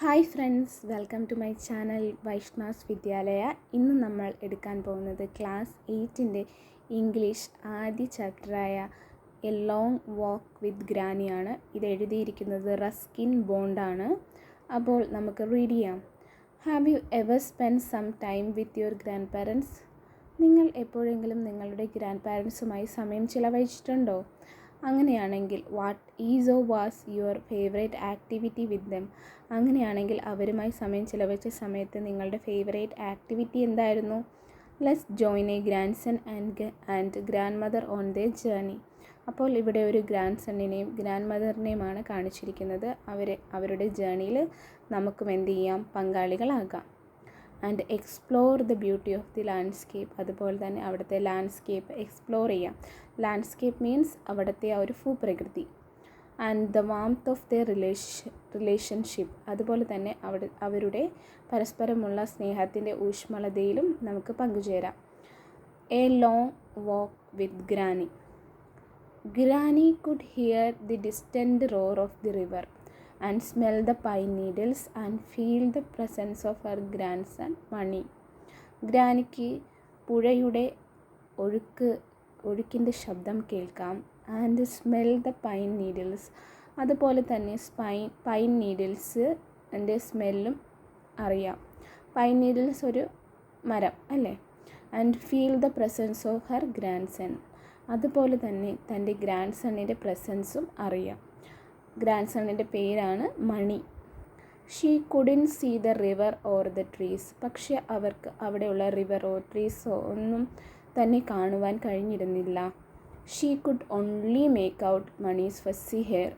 Hi friends, welcome to my channel Vaishnas Vidyalaya. ഇന്ന് നമ്മൾ എടുക്കാൻ പോകുന്നത് ക്ലാസ് 8ൻ്റെ ഇംഗ്ലീഷ് ആദ്യ ചാപ്റ്ററായ എ ലോങ് വാക്ക് വിത്ത് ഗ്രാനിയാണ്. ഇത് എഴുതിയിരിക്കുന്നത് റസ്കിൻ ബോണ്ടാണ്. അപ്പോൾ നമുക്ക് റീഡ് ചെയ്യാം. Have you ever spend some time with your grandparents? നിങ്ങൾ എപ്പോഴെങ്കിലും നിങ്ങളുടെ ഗ്രാൻഡ് പാരൻസുമായി സമയം ചിലവഴിച്ചിട്ടുണ്ടോ? അങ്ങനെയാണെങ്കിൽ what is oh was your favourite activity with them? അങ്ങനെയാണെങ്കിൽ അവരുമായി സമയം ചിലവഴിച്ച സമയത്ത് നിങ്ങളുടെ ഫേവറേറ്റ് ആക്ടിവിറ്റി എന്തായിരുന്നു? Let's join a grandson and grandmother on their journey. അപ്പോൾ ഇവിടെ ഒരു ഗ്രാൻഡ് സണ്ണിനെയും ഗ്രാൻഡ് മദറിനെയുമാണ് കാണിച്ചിരിക്കുന്നത്. അവരുടെ ജേർണിയിൽ നമുക്കും എന്ത് ചെയ്യാം, പങ്കാളികളാകാം. And explore the beauty of the landscape. അതുപോലെ തന്നെ അവിടുത്തെ ലാൻഡ്സ്കേപ്പ് എക്സ്പ്ലോർ ചെയ്യാം. ലാൻഡ്സ്കേപ്പ് മീൻസ് അവിടുത്തെ ആ ഒരു ഭൂപ്രകൃതി. And the warmth of the relationship. അതുപോലെ തന്നെ അവരുടെ പരസ്പരമുള്ള സ്നേഹത്തിൻ്റെ ഊഷ്മളതയിലും നമുക്ക് പങ്കുചേരാം. A long walk with granny. Granny could hear the distant roar of the river and smell the pine needles and feel the presence of her grandson മണി. ഗ്രാനിക്ക് പുഴയുടെ ഒഴുക്കിൻ്റെ ശബ്ദം കേൾക്കാം. And smell the pine needles. അതുപോലെ തന്നെ pine needles എൻ്റെ സ്മെല്ലും അറിയാം. Pine needles ഒരു മരം അല്ലേ. And feel the presence of her grandson. അതുപോലെ തന്നെ തൻ്റെ ഗ്രാൻഡ് സണ്ണിൻ്റെ പ്രസൻസും അറിയാം. ഗ്രാൻഡ് സണ്ണിൻ്റെ പേരാണ് Mani. She couldn't see the river or the trees. പക്ഷേ അവർക്ക് അവിടെയുള്ള റിവറോ ട്രീസോ ഒന്നും തന്നെ കാണുവാൻ കഴിഞ്ഞിരുന്നില്ല. She could only make out Mani's fuzzy hair.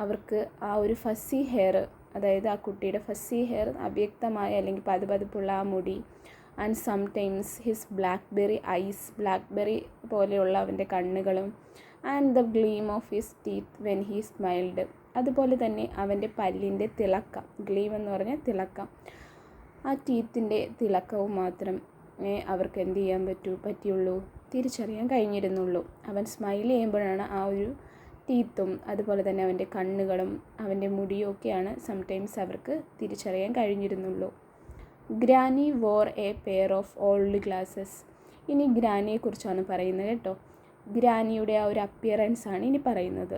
അവർക്ക് ആ ഒരു ഫസ്സി ഹെയർ, അതായത് ആ കുട്ടിയുടെ ഫസ്സി ഹെയർ, അവ്യക്തമായ അല്ലെങ്കിൽ പതുപതുപ്പുള്ള ആ മുടി. And sometimes his blackberry eyes. Blackberry പോലെയുള്ള അവൻ്റെ കണ്ണുകളും. And the gleam of his teeth when he smiled. അതുപോലെ തന്നെ അവൻ്റെ പല്ലിൻ്റെ തിളക്കം. ഗ്ലീം എന്ന് പറഞ്ഞാൽ തിളക്കം. ആ ടീത്തിൻ്റെ തിളക്കവും മാത്രമേ അവർക്ക് എന്ത് ചെയ്യാൻ പറ്റിയുള്ളൂ, തിരിച്ചറിയാൻ കഴിഞ്ഞിരുന്നുള്ളൂ. അവൻ സ്മൈൽ ചെയ്യുമ്പോഴാണ് ആ ഒരു ടീത്തും അതുപോലെ തന്നെ അവൻ്റെ കണ്ണുകളും അവൻ്റെ മുടിയും ഒക്കെയാണ് സംടൈംസ് അവർക്ക് തിരിച്ചറിയാൻ കഴിഞ്ഞിരുന്നുള്ളൂ. Granny wore a pair of old glasses. ഇനി ഗ്രാനിയെക്കുറിച്ചാണ് പറയുന്നത് കേട്ടോ. ഗ്രാനിയുടെ ആ ഒരു അപ്പിയറൻസ് ആണ് ഇനി പറയുന്നത്.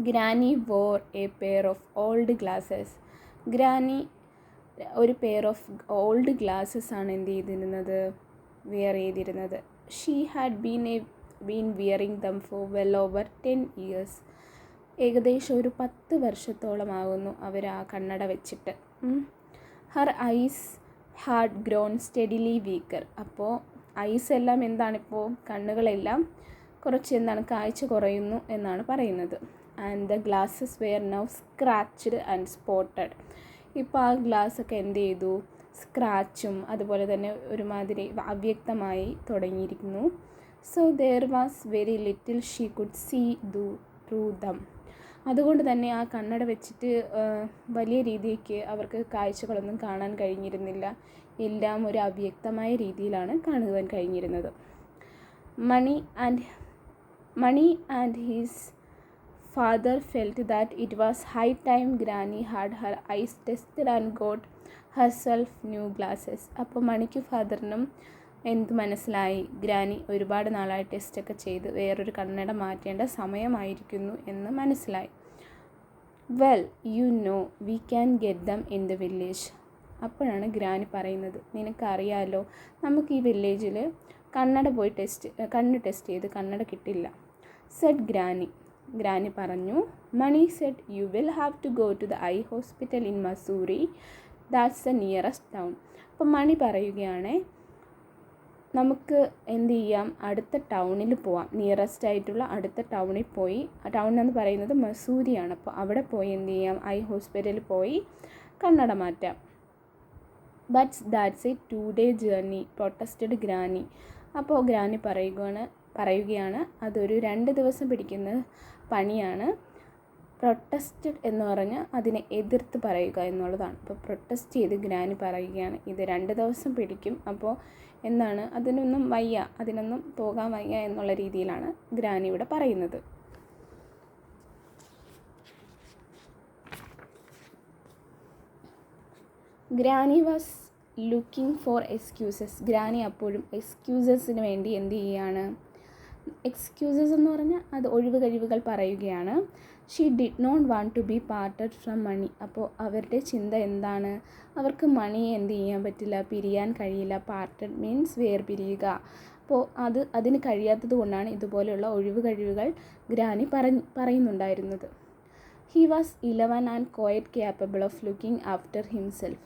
Granny wore a pair of old glasses. Granny ഒരു പെയർ ഓഫ് ഓൾഡ് ഗ്ലാസസ് ആണ് എന്ത് ചെയ്തിരുന്നത്, വെയർ ചെയ്തിരുന്നത്. She had been wearing them for well over 10 years. ഏകദേശം ഒരു 10 വർഷത്തോളമാകുന്നു അവർ ആ കണ്ണട വെച്ചിട്ട്. Her eyes had grown steadily weaker. അപ്പോൾ ഐസ് എല്ലാം എന്താണിപ്പോൾ, കണ്ണുകളെല്ലാം കുറച്ച് കാഴ്ച കുറയുന്നു എന്നാണ് പറയുന്നത്. And the glasses were now scratched and spotted. ഇപ്പോൾ ആ ഗ്ലാസ്സൊക്കെ എന്ത് ചെയ്തു, സ്ക്രാച്ചും അതുപോലെ തന്നെ ഒരുമാതിരി അവ്യക്തമായി തുടങ്ങിയിരിക്കുന്നു. So there was very little she could see through them. അതുകൊണ്ട് തന്നെ ആ കണ്ണട വെച്ചിട്ട് വലിയ രീതിക്ക് അവർക്ക് കാഴ്ചകളൊന്നും കാണാൻ കഴിഞ്ഞിരുന്നില്ല. എല്ലാം ഒരു അവ്യക്തമായ രീതിയിലാണ് കാണുവാൻ കഴിഞ്ഞിരുന്നത്. Mani and his father felt that it was high time granny had her eyes tested and got herself new glasses. അപ്പോൾ മണിക്കും ഫാദറിനും എന്ത് മനസ്സിലായി, ഗ്രാനി ഒരുപാട് നാളായി ടെസ്റ്റൊക്കെ ചെയ്ത് വേറൊരു കണ്ണട മാറ്റേണ്ട സമയമായിരിക്കുന്നു എന്ന് മനസ്സിലായി. Well you know we can get them in the village. അപ്പോഴാണ് ഗ്രാനി പറയുന്നത്, നിനക്കറിയാലോ നമുക്ക് ഈ വില്ലേജിൽ കണ്ണ് ടെസ്റ്റ് ചെയ്ത് കണ്ണട കിട്ടില്ല. സെഡ് ഗ്രാനി പറഞ്ഞു. Mani said you will have to go to the eye hospital in Mussoorie, that's the nearest town. അപ്പം മണി പറയുകയാണ്, നമുക്ക് എന്ത് ചെയ്യാം, അടുത്ത ടൗണിൽ പോവാം. നിയറസ്റ്റ് ആയിട്ടുള്ള അടുത്ത ടൗണിൽ പോയി, ടൗൺ എന്ന് പറയുന്നത് മസൂരിയാണ്. അപ്പോൾ അവിടെ പോയി എന്ത് ചെയ്യാം, ഐ ഹോസ്പിറ്റലിൽ പോയി കണ്ണട മാറ്റാം. But that's A 2-day journey protested granny. അപ്പോൾ ഗ്രാനി പറയുകയാണ് അതൊരു 2 ദിവസം പിടിക്കുന്ന പണിയാണ്. പ്രൊട്ടസ്റ്റഡ് എന്ന് പറഞ്ഞാൽ അതിനെ എതിർത്ത് പറയുക എന്നുള്ളതാണ്. അപ്പോൾ പ്രൊട്ടസ്റ്റ് ചെയ്ത് ഗ്രാനി പറയുകയാണ് ഇത് 2 ദിവസം പിടിക്കും. അപ്പോൾ അതിനൊന്നും പോകാൻ വയ്യ എന്നുള്ള രീതിയിലാണ് ഗ്രാനി ഇവിടെ പറയുന്നത്. Granny was looking for excuses. Granny അപ്പോഴും എക്സ്ക്യൂസസിന് വേണ്ടി എന്ത് ചെയ്യുകയാണ്? എക്സ്ക്യൂസസ് എന്ന് പറഞ്ഞാൽ അത് ഒഴിവ് കഴിവുകൾ പറയുകയാണ്. She did not want to be parted from Mani. അപ്പോൾ അവരുടെ ചിന്ത എന്താണ്? അവർക്ക് മണിയെ എന്ത് ചെയ്യാൻ പറ്റില്ല, പിരിയാൻ കഴിയില്ല. പാർട്ടഡ് മീൻസ് വേർപിരിയുക. അപ്പോൾ അതിന് കഴിയാത്തത് കൊണ്ടാണ് ഇതുപോലെയുള്ള ഒഴിവ് കഴിവുകൾ ഗ്രാനി പറയുന്നുണ്ടായിരുന്നത്. He was 11 and quite capable of looking after himself.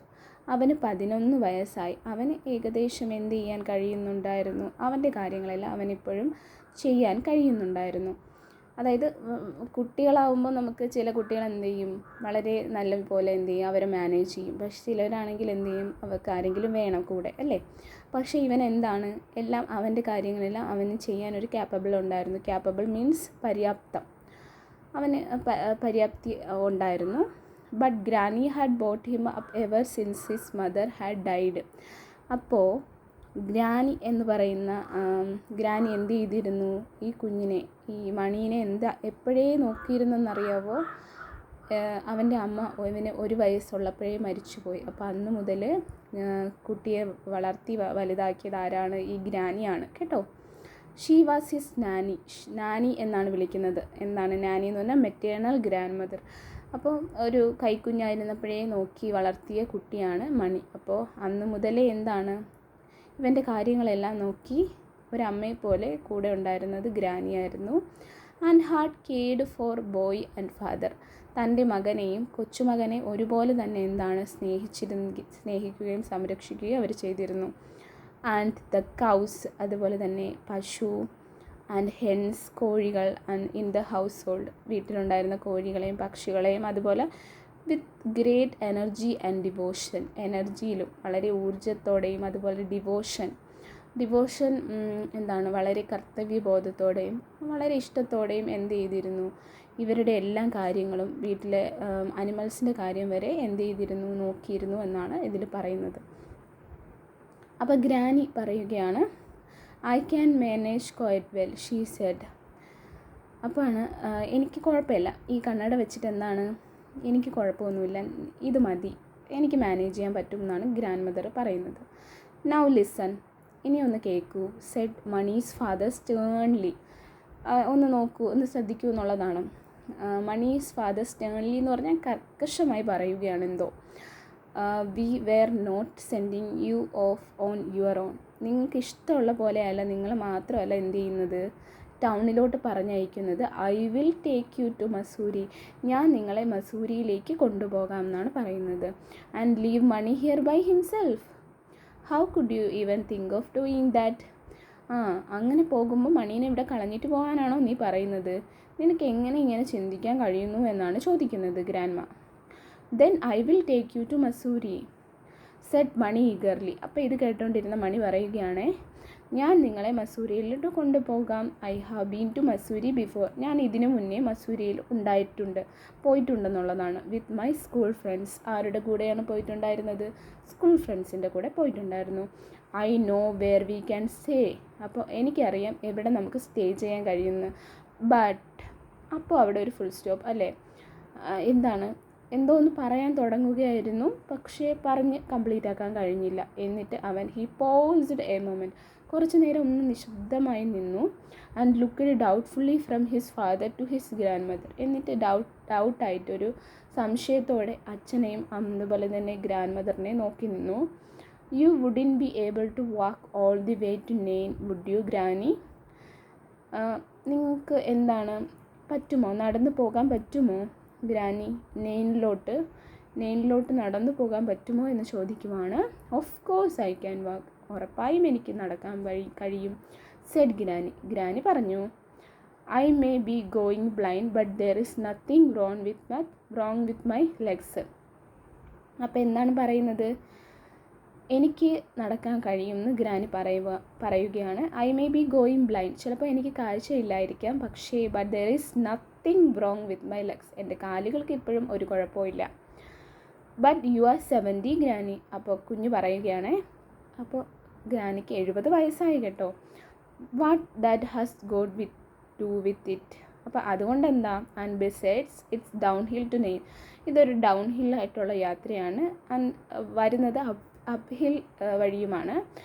അവന് 11 വയസ്സായി. അവന് ഏകദേശം എന്ത് ചെയ്യാൻ കഴിയുന്നുണ്ടായിരുന്നു? അവൻ്റെ കാര്യങ്ങളെല്ലാം അവനിപ്പോഴും ചെയ്യാൻ കഴിയുന്നുണ്ടായിരുന്നു. അതായത് കുട്ടികളാവുമ്പോൾ നമുക്ക് ചില കുട്ടികൾ എന്ത് ചെയ്യും, വളരെ നല്ല പോലെ എന്ത് ചെയ്യും, അവരെ മാനേജ് ചെയ്യും. പക്ഷെ ചിലരാണെങ്കിൽ എന്ത് ചെയ്യും, അവർക്ക് ആരെങ്കിലും വേണം കൂടെ, അല്ലേ? പക്ഷേ ഇവൻ എന്താണ്, എല്ലാം അവൻ്റെ കാര്യങ്ങളെല്ലാം അവന് ചെയ്യാനൊരു ക്യാപ്പബിൾ ഉണ്ടായിരുന്നു. ക്യാപ്പബിൾ മീൻസ് പര്യാപ്തം. അവന് പര്യാപ്തി ഉണ്ടായിരുന്നു. But granny had brought him up ever since his mother had died. അപ്പോൾ ഗ്രാനി എന്ത് ചെയ്തിരുന്നു? ഈ കുഞ്ഞിനെ, ഈ മണീനെ എപ്പോഴേ നോക്കിയിരുന്നെന്നറിയാവോ? അവൻ്റെ അമ്മ ഇവന് 1 വയസ്സുള്ളപ്പോഴേ മരിച്ചുപോയി. അപ്പോൾ അന്ന് മുതൽ കുട്ടിയെ വളർത്തി വലുതാക്കിയത് ആരാണ്? ഈ ഗ്രാനിയാണ് കേട്ടോ. She was his Nani. Nani എന്നാണ് വിളിക്കുന്നത്. എന്താണ് നാനി എന്ന് പറഞ്ഞാൽ? Maternal grand mother. അപ്പോൾ ഒരു കൈക്കുഞ്ഞായിരുന്നപ്പോഴേ നോക്കി വളർത്തിയ കുട്ടിയാണ് മണി. അപ്പോൾ അന്ന് മുതലേ എന്താണ്, ഇവൻ്റെ കാര്യങ്ങളെല്ലാം നോക്കി ഒരമ്മയെ പോലെ കൂടെ ഉണ്ടായിരുന്നത് ഗ്രാനിയായിരുന്നു. And had cared for boy and father. തൻ്റെ മകനെയും കൊച്ചുമകനെ ഒരുപോലെ തന്നെ എന്താണ് സ്നേഹിക്കുകയും സംരക്ഷിക്കുകയും അവർ ചെയ്തിരുന്നു. ആൻഡ് ദ കൗസ്, അതുപോലെ തന്നെ പശു, ആൻഡ് ഹെൻസ്, കോഴികൾ, and in the household, വീട്ടിലുണ്ടായിരുന്ന കോഴികളെയും പക്ഷികളെയും അതുപോലെ with great energy and devotion, എനർജിയിലും വളരെ ഊർജ്ജത്തോടെയും അതുപോലെ ഡിവോഷൻ എന്താണ്, വളരെ കർത്തവ്യബോധത്തോടെയും വളരെ ഇഷ്ടത്തോടെയും എന്ത് ചെയ്തിരുന്നു? ഇവരുടെ എല്ലാ കാര്യങ്ങളും, വീട്ടിലെ അനിമൽസിൻ്റെ കാര്യം വരെ എന്ത് ചെയ്തിരുന്നു? നോക്കിയിരുന്നു എന്നാണ് ഇതിൽ പറയുന്നത്. അപ്പോൾ ഗ്രാനി പറയുകയാണ്, I can manage quiet well she said. അപ്പോഴാണ് എനിക്ക് കുഴപ്പമില്ല, ഈ കണ്ണട വെച്ചിട്ട് എന്താണ്, എനിക്ക് കുഴപ്പമൊന്നുമില്ല, ഇത് മതി, എനിക്ക് മാനേജ് ചെയ്യാൻ പറ്റും എന്നാണ് ഗ്രാൻഡ് മദർ പറയുന്നത്. നൗ ലിസൺ, ഇനി ഒന്ന് കേൾക്കൂ. Said Mani's father sternly. ഒന്ന് നോക്കൂ, ഒന്ന് ശ്രദ്ധിക്കൂ എന്നുള്ളതാണ്. മണീസ് ഫാദർ സ്റ്റേൺലി എന്ന് പറഞ്ഞാൽ കർക്കശമായി പറയുകയാണ് എന്തോ. We were not sending you off on your own. നിങ്ങൾക്ക് ഇഷ്ടമുള്ള പോലെയല്ല, നിങ്ങൾ മാത്രമല്ല എന്ത് ചെയ്യുന്നത്, ടൗണിലോട്ട് പറഞ്ഞയക്കുന്നത്. I will take you to Mussoorie. ഞാൻ നിങ്ങളെ മസൂരിയിലേക്ക് കൊണ്ടുപോകാം എന്നാണ് പറയുന്നത്. And leave Mani here by himself. How could you even think of doing that? അങ്ങനെ പോകുമ്പോൾ മണീനെ ഇവിടെ കളഞ്ഞിട്ട് പോകാനാണോ നീ പറയുന്നത്? നിനക്ക് എങ്ങനെ ഇങ്ങനെ ചിന്തിക്കാൻ കഴിയുന്നു എന്നാണ് ചോദിക്കുന്നത് grandma. Then I will take you to Mussoorie said Mani eagerly. അപ്പോൾ ഇത് കേട്ടുകൊണ്ടിരുന്ന മണി പറയുകയാണേ, ഞാൻ നിങ്ങളെ മസൂരിയിലോട്ട് കൊണ്ടുപോകാം. I have been to Mussoorie before. ഞാൻ ഇതിനു മുന്നേ മസൂരിയിൽ പോയിട്ടുണ്ടെന്നുള്ളതാണ്. With my school friends. ആരുടെ കൂടെയാണ് പോയിട്ടുണ്ടായിരുന്നത്? സ്കൂൾ ഫ്രണ്ട്സിൻ്റെ കൂടെ പോയിട്ടുണ്ടായിരുന്നു. I know where we can stay. അപ്പോൾ എനിക്കറിയാം എവിടെ നമുക്ക് സ്റ്റേ ചെയ്യാൻ കഴിയുമെന്ന്. ബട്ട്, അപ്പോൾ അവിടെ ഒരു ഫുൾ സ്റ്റോപ്പ് അല്ലേ? എന്താണ്, എന്തോ ഒന്ന് പറയാൻ തുടങ്ങുകയായിരുന്നു, പക്ഷേ പറഞ്ഞ് കംപ്ലീറ്റ് ആക്കാൻ കഴിഞ്ഞില്ല. എന്നിട്ട് അവൻ ഹി പോസ്ഡ് എ മൊമെൻറ്റ്. കുറച്ച് നേരം ഒന്ന് നിശബ്ദമായി നിന്നു. And looked doubtfully from his father to his grandmother. എന്നിട്ട് ഡൗട്ടായിട്ടൊരു സംശയത്തോടെ അച്ഛനെയും അതുപോലെ തന്നെ ഗ്രാൻഡ് മദറിനെ നോക്കി നിന്നു. You wouldn't be able to walk all the way to nine, would you granny? നിങ്ങൾക്ക് എന്താണ് പറ്റുമോ, നടന്നു പോകാൻ പറ്റുമോ ഗ്രാനി? നെയിനിലോട്ട് നടന്നു പോകാൻ പറ്റുമോ എന്ന് ചോദിക്കുവാണ്. Of course I can walk. ഉറപ്പായും എനിക്ക് നടക്കാൻ കഴിയും സെഡ് ഗ്രാനി പറഞ്ഞു. I may be going blind but there is nothing wrong with my legs. അപ്പോൾ എന്താണ് പറയുന്നത്? എനിക്ക് നടക്കാൻ കഴിയുമെന്ന് ഗ്രാനി പറയുകയാണ്. I may be going blind. ചിലപ്പോൾ എനിക്ക് കാഴ്ചയില്ലായിരിക്കാം, പക്ഷേ but there is nothing wrong with my legs. എൻ്റെ കാലുകൾക്ക് ഇപ്പോഴും ഒരു കുഴപ്പമില്ല. But you are 70 granny. അപ്പോൾ കുഞ്ഞ് പറയുകയാണ്. അപ്പോൾ ഗ്രാനിക്ക് 70 വയസ്സായി കേട്ടോ. What that has got to with it. അപ്പോൾ അതുകൊണ്ട് എന്താ, and besides it's downhill to nine, ഇതൊരു ഡൗൺ ഹില്ലായിട്ടുള്ള യാത്രയാണ്. ആൻഡ് വരുന്നത് അപ്പ് ഹിൽ വഴിയുമാണ്.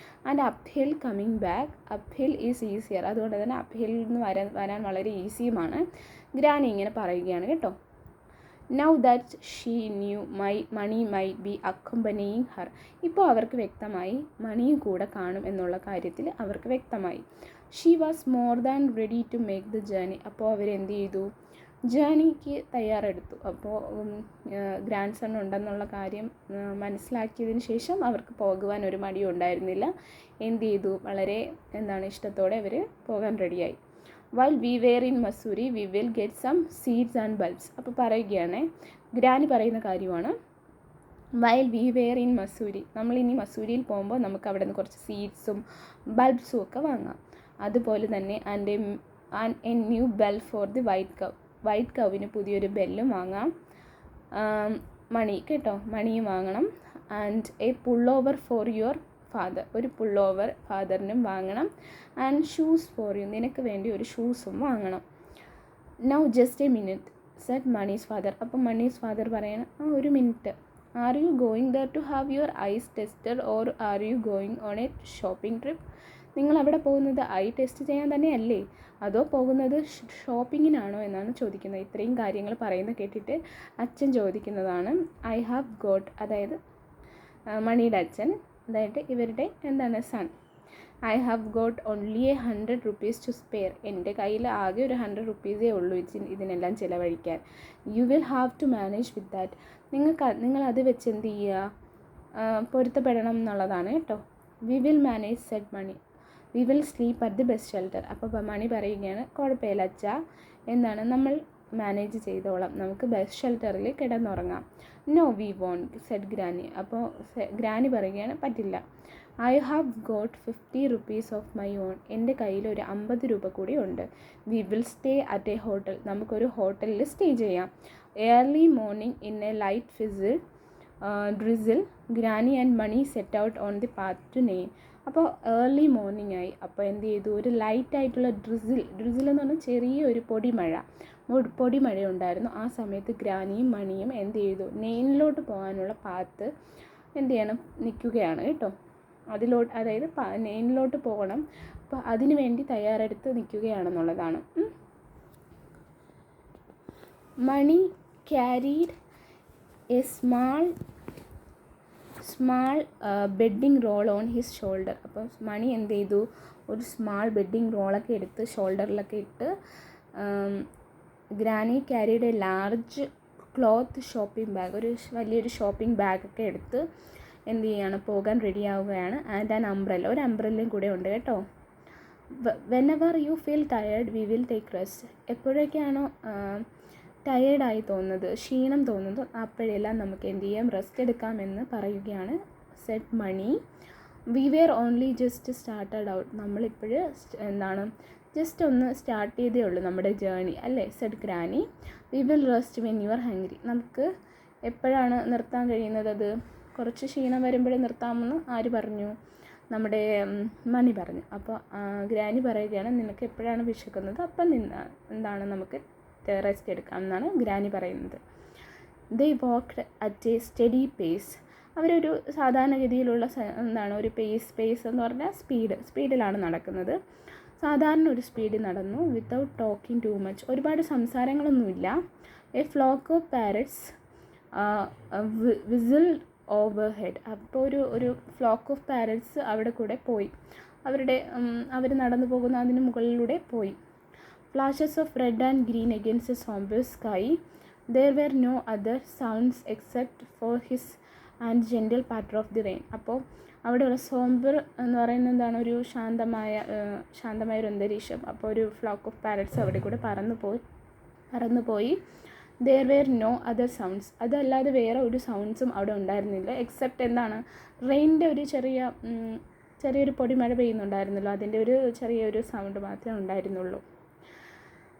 And uphill coming back, uphill is easier, അതുകൊണ്ട് തന്നെ അപ്പ് ഹില്ലിൽ നിന്ന് വരാൻ വളരെ ഈസിയുമാണ്. ഗ്രാനി ഇങ്ങനെ പറയുകയാണ് കേട്ടോ. Now that she knew Mani might be accompanying her, ഇപ്പോൾ അവർക്ക് വ്യക്തമായി മണിയും കൂടെ കാണും എന്നുള്ള കാര്യത്തിൽ അവർക്ക് വ്യക്തമായി. She was more than ready to make the journey, അപ്പോൾ അവരെന്ത് ചെയ്തു, ജേർണിക്ക് തയ്യാറെടുത്തു. അപ്പോൾ ഗ്രാൻഡ് സൺ ഉണ്ടെന്നുള്ള കാര്യം മനസ്സിലാക്കിയതിന് ശേഷം അവർക്ക് പോകുവാൻ ഒരു മടിയും ഉണ്ടായിരുന്നില്ല. എന്ത് ചെയ്തു, വളരെ ഇഷ്ടത്തോടെ അവർ പോകാൻ റെഡിയായി. While we were in Mussoorie we will get some seeds and bulbs, അപ്പോൾ പറയുകയാണ്, ഗ്രാനി പറയുന്ന കാര്യമാണ്, while we were in Mussoorie, നമ്മളിനി മസൂരിയിൽ പോകുമ്പോൾ നമുക്ക് അവിടെ നിന്ന് കുറച്ച് സീഡ്സും ബൾബ്സും ഒക്കെ വാങ്ങാം. അതുപോലെ തന്നെ and a new bell for the white കൗവിന് പുതിയൊരു ബെല്ലും വാങ്ങാം. മണി കേട്ടോ, മണിയും വാങ്ങണം. And a pullover for your യുവർ ഫാദർ, ഒരു പുൾ ഓവർ ഫാദറിനും വാങ്ങണം. ആൻഡ് ഷൂസ് ഫോർ യു, നിനക്ക് വേണ്ടി ഒരു ഷൂസും വാങ്ങണം. Now just a minute said Mani's father, അപ്പം മണീസ് ഫാദർ പറയണം, ഒരു minute, are you going there to have your eyes tested or are you going on a shopping trip, നിങ്ങൾ അവിടെ പോകുന്നത് ഐ ടെസ്റ്റ് ചെയ്യാൻ തന്നെയല്ലേ, അതോ പോകുന്നത് ഷോപ്പിങ്ങിനാണോ എന്നാണ് ചോദിക്കുന്നത്. ഇത്രയും കാര്യങ്ങൾ പറയുന്നത് കേട്ടിട്ട് അച്ഛൻ ചോദിക്കുന്നതാണ്, ഐ ഹാവ് ഗോട്ട്, അതായത് മണിയുടെ അച്ഛൻ, അതായത് ഇവരുടെ son, I have got only 100 rupees to spare, എൻ്റെ കയ്യിൽ ആകെ ഒരു 100 rupees ഉള്ളൂ ഇതിനെല്ലാം ചിലവഴിക്കാൻ. You will have to manage with that, നിങ്ങൾ അത് വെച്ച് എന്ത് ചെയ്യുക, പൊരുത്തപ്പെടണം എന്നുള്ളതാണ് കേട്ടോ. We will manage said Mani, we will sleep at the best shelter, അപ്പോൾ മണി പറയുകയാണ്, കുഴപ്പമില്ല അച്ഛാ, നമ്മൾ മാനേജ് ചെയ്തോളാം, നമുക്ക് ബെസ്റ്റ് ഷെൽട്ടറിൽ കിടന്നുറങ്ങാം. No we won't said granny, അപ്പോൾ ഗ്രാനി പറയുകയാണ്, പറ്റില്ല. I have got 50 rupees of my own, എൻ്റെ കയ്യിൽ ഒരു 50 രൂപ കൂടി ഉണ്ട്. We will stay at a hotel, നമുക്കൊരു ഹോട്ടലിൽ സ്റ്റേ ചെയ്യാം. Early morning in a light drizzle granny and Mani set out on the path to name, അപ്പോൾ ഏർലി മോർണിംഗ് ആയി. അപ്പോൾ എന്ത് ചെയ്തു, ഒരു ലൈറ്റായിട്ടുള്ള ഡ്രിസിൽ എന്ന് പറഞ്ഞാൽ ചെറിയൊരു പൊടിമഴ ഉണ്ടായിരുന്നു. ആ സമയത്ത് ഗ്രാനിയും മണിയും എന്ത് ചെയ്തു, നെയിനിലോട്ട് പോകാനുള്ള പാത്ത് നിൽക്കുകയാണ് കേട്ടോ. അതായത് നെയിനിലോട്ട് പോകണം, അപ്പോൾ അതിനു വേണ്ടി തയ്യാറെടുത്ത് നിൽക്കുകയാണെന്നുള്ളതാണ്. Mani carried a small bedding roll on his shoulder, അപ്പോൾ മണി എന്ത് ചെയ്തു, ഒരു സ്മാൾ ബെഡിങ് റോളൊക്കെ എടുത്ത് ഷോൾഡറിലൊക്കെ ഇട്ട്, granny carried large cloth shopping bag, ഒരു വലിയൊരു ഷോപ്പിംഗ് ബാഗൊക്കെ എടുത്ത് എന്ത് ചെയ്യാണ്, പോകാൻ റെഡിയാവുകയാണ്. ആൻഡ് ആൻ അംബ്രല്ല, ഒരു അംബ്രല്ലയും കൂടെ ഉണ്ട് കേട്ടോ. Whenever you feel tired we will take rest, എപ്പോഴൊക്കെയാണോ ടയേർഡായി തോന്നുന്നത്, ക്ഷീണം തോന്നുന്നത്, അപ്പോഴെല്ലാം നമുക്ക് എന്ത് ചെയ്യാം, റെസ്റ്റ് എടുക്കാമെന്ന് പറയുകയാണ്. Said Mani we were only just started out, നമ്മളിപ്പോൾ ജസ്റ്റ് ഒന്ന് സ്റ്റാർട്ട് ചെയ്തേ ഉള്ളൂ നമ്മുടെ ജേർണി അല്ലേ. Said granny we will rest when you are hungry, നമുക്ക് എപ്പോഴാണ് നിർത്താൻ കഴിയുന്നത്, അത് കുറച്ച് ക്ഷീണം വരുമ്പോഴേ നിർത്താമെന്ന് ആര് പറഞ്ഞു, നമ്മുടെ മണി പറഞ്ഞു. അപ്പോൾ ഗ്രാനി പറയുകയാണ്, നിനക്ക് എപ്പോഴാണ് വിശക്കുന്നത് അപ്പം നമുക്ക് റെസ്റ്റ് എടുക്കാം എന്നാണ് ഗ്രാനി പറയുന്നത്. They walked at a steady pace, അവരൊരു സാധാരണഗതിയിലുള്ള ഒരു പേസ് എന്ന് പറഞ്ഞാൽ സ്പീഡിലാണ് നടക്കുന്നത്. സാധാരണ ഒരു സ്പീഡിൽ നടന്നു. വിത്തൗട്ട് ടോക്കിംഗ് ടു മച്ച്, ഒരുപാട് സംസാരങ്ങളൊന്നുമില്ല. A flock of parrots whistle overhead, അപ്പോൾ ഒരു ഫ്ലോക്ക് ഓഫ് പാരറ്റ്സ് അവിടെ കൂടെ പോയി, അവർ നടന്നു പോകുന്ന അതിന് മുകളിലൂടെ പോയി. Flashes of red and green against a sombre sky, there were no other sounds except for hiss and gentle patter of the rain, അപ്പോൾ അവിടെയുള്ള സോംബർ എന്ന് പറയുന്നത് ഒരു ശാന്തമായ ഒരു അന്തരീക്ഷം. അപ്പോൾ ഒരു ഫ്ലോക്ക് ഓഫ് പാരറ്റ്സ് അവിടെ കൂടെ പറന്നു പോയി. There were no other sounds, അതല്ലാതെ വേറെ ഒരു സൗണ്ട്സും അവിടെ ഉണ്ടായിരുന്നില്ല. എക്സെപ്റ്റ് റെയിനിൻ്റെ ഒരു ചെറിയൊരു പൊടിമഴ പെയ്യുന്നുണ്ടായിരുന്നല്ലോ, അതിൻ്റെ ഒരു ചെറിയൊരു സൗണ്ട് മാത്രമേ ഉണ്ടായിരുന്നുള്ളൂ.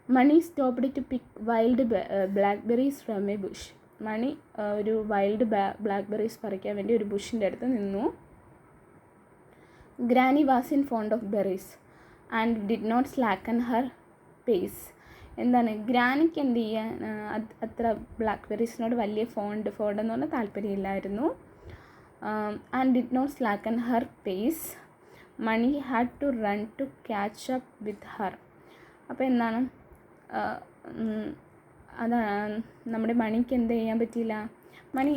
Mani stopped to pick wild blackberries from a bush, Mani ഒരു വൈൽഡ് ബ്ലാക്ക്ബെറീസ് പറിക്കാൻ വേണ്ടി ഒരു ബുഷിൻ്റെ അടുത്ത് നിന്നു. Granny was in fond of berries and did not slacken her pace, എന്താണ് ഗ്രാനിക്ക് എന്ത് ചെയ്യാൻ അത്ര ബ്ലാക്ക്ബെറീസിനോട് വലിയ ഫോണ്ട് എന്ന് പറഞ്ഞാൽ താല്പര്യമില്ലായിരുന്നു. And did not slacken her pace. Mani had to run to catch up with her. അപ്പോൾ എന്താണ് അതാണ് നമ്മുടെ മണിക്ക് എന്ത് ചെയ്യാൻ പറ്റിയില്ല, മണി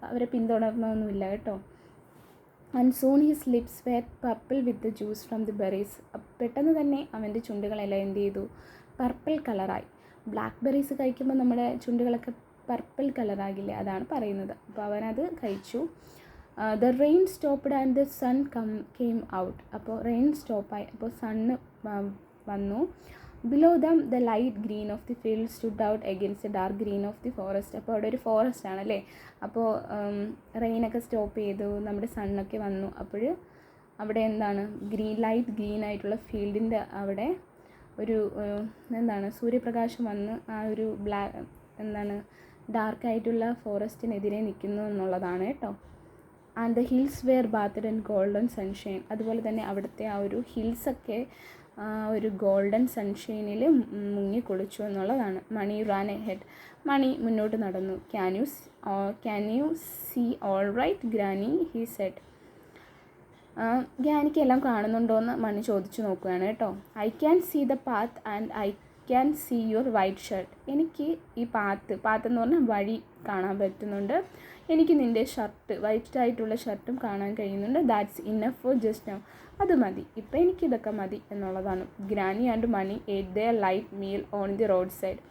അവരെ പിന്തുടർന്നൊന്നുമില്ല കേട്ടോ. And soon his lips were purple with the juice from the berries. പെട്ടെന്ന് തന്നെ അവൻ്റെ ചുണ്ടുകളെല്ലാം എന്ത് ചെയ്തു, പർപ്പിൾ കളറായി. ബ്ലാക്ക്ബെറീസ് കഴിക്കുമ്പോൾ നമ്മുടെ ചുണ്ടുകളൊക്കെ പർപ്പിൾ കളറാകില്ലേ, അതാണ് പറയുന്നത്. അപ്പോൾ അവനത് കഴിച്ചു. The rain stopped and the sun came out. അപ്പോൾ റെയിൻ സ്റ്റോപ്പായി, അപ്പോൾ സണ്ണ് വന്നു. Below them the light green of the field stood out against the dark green of the forest. അപ്പോൾ അവിടെ ഒരു ഫോറസ്റ്റ് ആണല്ലേ. അപ്പോൾ റെയിനൊക്കെ സ്റ്റോപ്പ് ചെയ്തു, നമ്മുടെ സണ്ണൊക്കെ വന്നു. അപ്പോൾ അവിടെ എന്താണ് ലൈറ്റ് ഗ്രീൻ ആയിട്ടുള്ള ഫീൽഡിൻ്റെ അവിടെ ഒരു എന്താണ് സൂര്യപ്രകാശം വന്ന് ആ ഒരു ഡാർക്കായിട്ടുള്ള ഫോറസ്റ്റിനെതിരെ നിൽക്കുന്നു എന്നുള്ളതാണ് കേട്ടോ. And the hills were bathed in golden sunshine. അതുപോലെ തന്നെ അവിടുത്തെ ആ ഒരു ഹിൽസൊക്കെ ഒരു ഗോൾഡൻ സൺഷൈനിൽ മുങ്ങി കുളിച്ചു എന്നുള്ളതാണ്. മണി റാൻ എഹെഡ്. മണി മുന്നോട്ട് നടന്നു. Can you see all right granny, he said. ഗ്രാനിക്ക് എല്ലാം കാണുന്നുണ്ടോയെന്ന് മണി ചോദിച്ചു നോക്കുകയാണ് കേട്ടോ. I can see the path and I can see your white shirt. എനിക്ക് ഈ പാത്ത് എന്ന് പറഞ്ഞാൽ വഴി കാണാൻ പറ്റുന്നുണ്ട്. എനിക്ക് നിൻ്റെ ഷർട്ട്, വൈറ്റ് ആയിട്ടുള്ള ഷർട്ടും കാണാൻ കഴിയുന്നുണ്ട്. That's enough for just now. അത് മതി, ഇപ്പം എനിക്കിതൊക്കെ മതി എന്നുള്ളതാണ്. Granny and Mani ate their light meal on the roadside.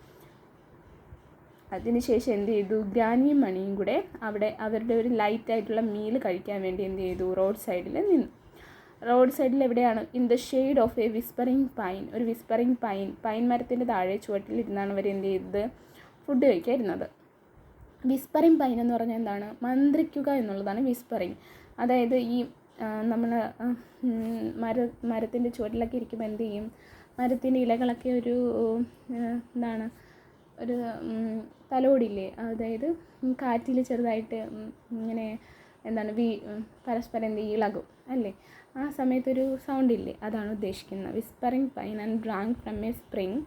അതിനുശേഷം എന്ത് ചെയ്തു, ഗ്രാനിയും മണിയും കൂടെ അവിടെ അവരുടെ ഒരു ലൈറ്റായിട്ടുള്ള മീൽ കഴിക്കാൻ വേണ്ടി എന്ത് ചെയ്തു, റോഡ് സൈഡിൽ നിന്നു. റോഡ് സൈഡിൽ എവിടെയാണ്, in the shade of A whispering pine. ഒരു വിസ്പറിങ് പൈൻ മരത്തിൻ്റെ താഴെ ചുവട്ടിലിരുന്നാണ് അവർ എന്ത് ചെയ്തത്, ഫുഡ് കഴിക്കാതിരുന്നത്. വിസ്പറിങ് പൈൻ എന്ന് പറഞ്ഞാൽ എന്താണ്, മന്ത്രിക്കുക എന്നുള്ളതാണ് വിസ്പറിങ്. അതായത് ഈ നമ്മൾ മരത്തിൻ്റെ ചുവട്ടിലൊക്കെ ഇരിക്കുമ്പോൾ എന്ത് ചെയ്യും, മരത്തിൻ്റെ ഇലകളൊക്കെ ഒരു എന്താണ് ഒരു തലോടില്ലേ, അതായത് കാറ്റിൽ ചെറുതായിട്ട് ഇങ്ങനെ എന്താണ് പരസ്പരം എന്ത് ഇളകും അല്ലേ, ആ സമയത്തൊരു സൗണ്ട് ഇല്ലേ, അതാണ് ഉദ്ദേശിക്കുന്നത്. Whispering pine and drank from a spring